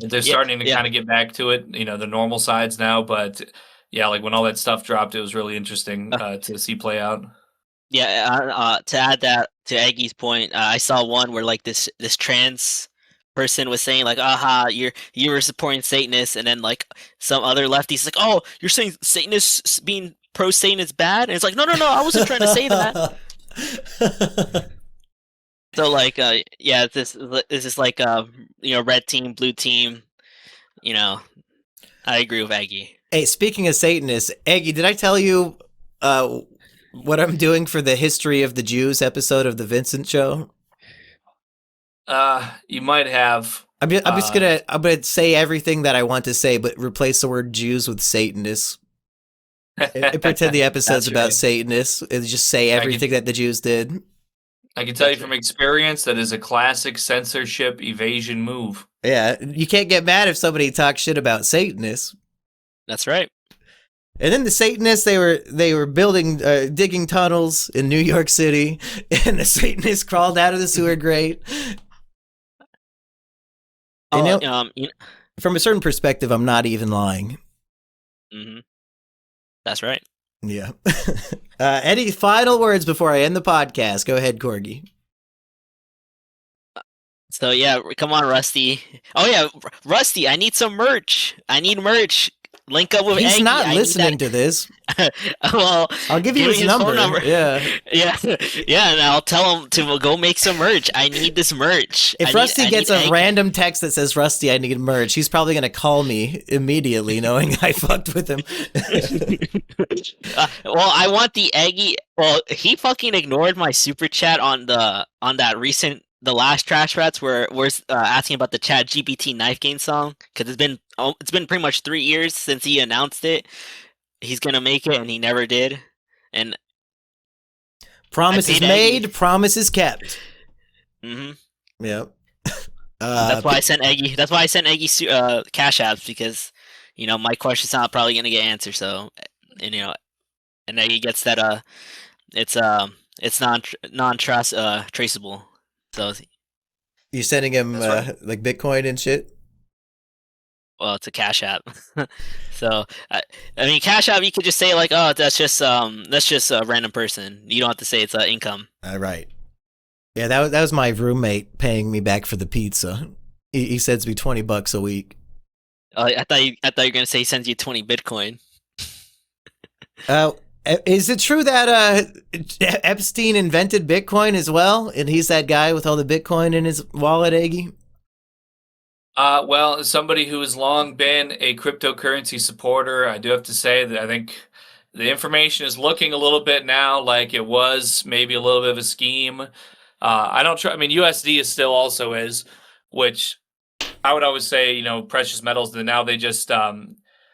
They're starting to yeah. kind of get back to it, the normal sides now. But yeah, like when all that stuff dropped, it was really interesting to see play out. Yeah, to add that to Eggy's point, I saw one where like this trans person was saying like, "Aha, you were supporting Satanists," and then like some other lefties like, "Oh, you're saying Satanists being pro-Satan is bad?" And it's like, no, I wasn't trying to say that. So like, this is like red team, blue team. I agree with Eggy. Hey, speaking of Satanists, Eggy, did I tell you what I'm doing for the History of the Jews episode of the Vincent Show? You might have. I'm gonna say everything that I want to say, but replace the word Jews with Satanists. And pretend the episode's That's about right. Satanists and just say everything that the Jews did. I can tell you from experience that is a classic censorship evasion move. Yeah, you can't get mad if somebody talks shit about Satanists. That's right. And then the Satanists, they were building, digging tunnels in New York City, and the Satanists crawled out of the sewer grate. From a certain perspective, I'm not even lying. Mm-hmm. That's right. Yeah. Any final words before I end the podcast? Go ahead, Corgi. So yeah, come on, Rusty. Oh yeah, Rusty, I need some merch. I need merch. Link up with He's Eggy. not listening to this. Well, I'll give you his phone number. Yeah. yeah, and I'll tell him to go make some merch. I need this merch. If Rusty gets a random text that says, "Rusty, I need merch," he's probably going to call me immediately, knowing I fucked with him. Well, I want the Eggy. Well, he fucking ignored my super chat on that recent. The last Trash Rats where we're asking about the Chat GPT knife game song because it's been pretty much 3 years since he announced it. He's gonna make it and he never did. And promise is made, Eggy. Promise is kept. Mm-hmm. Yep. That's why I sent Eggy. That's why I sent Eggy cash apps because my question's not probably gonna get answered. So and Eggy gets that it's traceable. So you sending him right. like Bitcoin and shit? Well, it's a Cash App. So I mean, Cash App, you could just say like, "Oh, that's just a random person." You don't have to say it's income. Right. Yeah, that was my roommate paying me back for the pizza. He sends me $20 a week. I thought you were gonna say he sends you 20 Bitcoin. Is it true that Epstein invented Bitcoin as well, and he's that guy with all the Bitcoin in his wallet, Eggy? Well, as somebody who has long been a cryptocurrency supporter, I do have to say that I think the information is looking a little bit now like it was maybe a little bit of a scheme. I don't try. I mean, USD is still also is, which I would always say, precious metals. And now they just Oh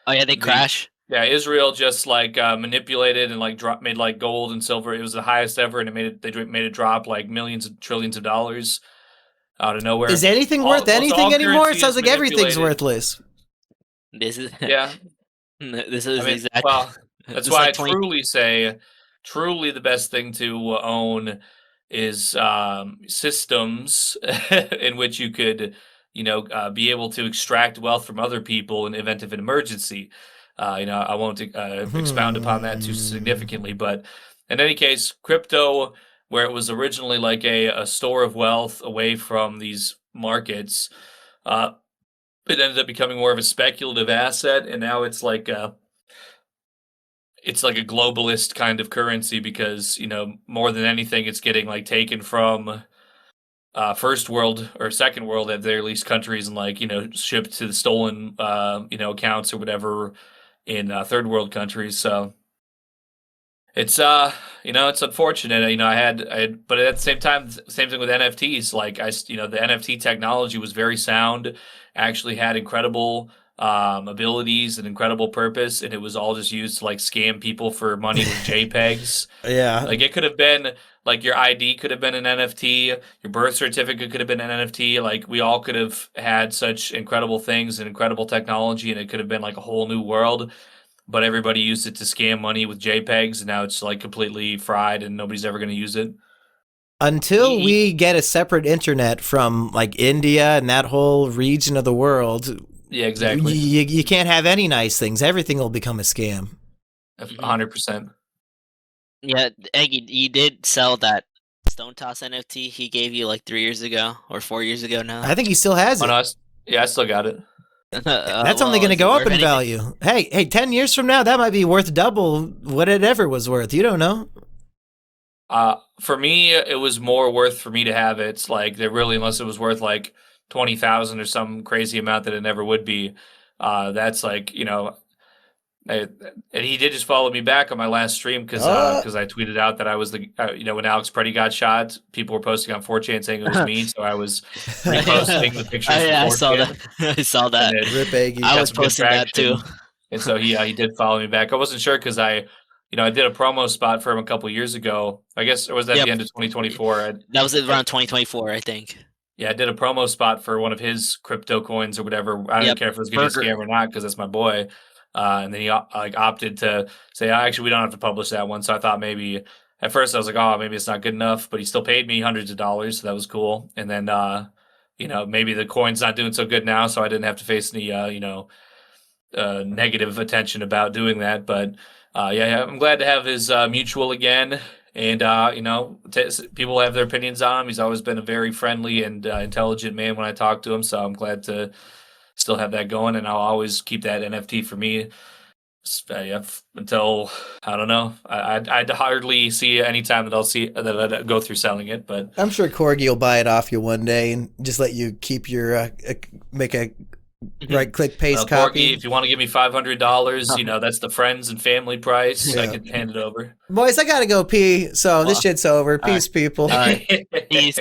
yeah, they crash. Yeah, Israel just manipulated and made like gold and silver. It was the highest ever, and they made it drop like millions of trillions of dollars out of nowhere. Is anything worth anything anymore? It sounds like everything's worthless. This is yeah. This is exactly. Well, that's why I truly say, the best thing to own is systems in which you could, be able to extract wealth from other people in the event of an emergency. I won't expound upon that too significantly, but in any case, crypto, where it was originally like a store of wealth away from these markets, it ended up becoming more of a speculative asset, and now it's like a globalist kind of currency because more than anything, it's getting like taken from first world or second world at their least countries and shipped to the stolen accounts or whatever in third world countries. So it's it's unfortunate. But at the same time, same thing with NFTs. The NFT technology was very sound, actually had incredible abilities and incredible purpose, and it was all just used to scam people for money with JPEGs. Yeah, it could have been your ID could have been an NFT, your birth certificate could have been an NFT. We all could have had such incredible things and incredible technology, and it could have been a whole new world. But everybody used it to scam money with JPEGs, and now it's completely fried, and nobody's ever going to use it. Until we get a separate internet from India and that whole region of the world. Yeah, exactly. You can't have any nice things. Everything will become a scam. 100%. Yeah, Eggy, you did sell that Stone Toss NFT he gave you 3 years ago or 4 years ago now. I think he still has it. No, I still got it. That's only going to go up in value. Hey, 10 years from now, that might be worth double what it ever was worth. You don't know. For me, it was more worth for me to have it. It's unless it was worth 20,000 or some crazy amount that it never would be. That's and he did just follow me back on my last stream because I tweeted out that I was when Alex Preddy got shot, people were posting on 4chan saying it was me, so I was reposting the pictures. I saw that. I saw that. Rip Eggy. I was posting that too. And so he did follow me back. I wasn't sure because I did a promo spot for him a couple years ago. I guess, or was that the end of 2024? That was around 2024, I think. Yeah, I did a promo spot for one of his crypto coins or whatever. I don't care if it was going to be a scam or not because that's my boy. And then he opted to say, actually, we don't have to publish that one. So I thought maybe at first I was like, oh, maybe it's not good enough. But he still paid me hundreds of dollars. So that was cool. And then, maybe the coin's not doing so good now. So I didn't have to face any, negative attention about doing that. But I'm glad to have his mutual again. And, people have their opinions on him. He's always been a very friendly and intelligent man when I talk to him. So I'm glad to still have that going. And I'll always keep that NFT for me until, I don't know. I'd hardly see any time that I'd go through selling it. But I'm sure Corgi will buy it off you one day and just let you keep your, make a right-click paste copy. Corgi, if you want to give me $500, that's the friends and family price. Yeah. I can hand it over. Boys, I gotta go pee, so this shit's over. Peace, people. Peace.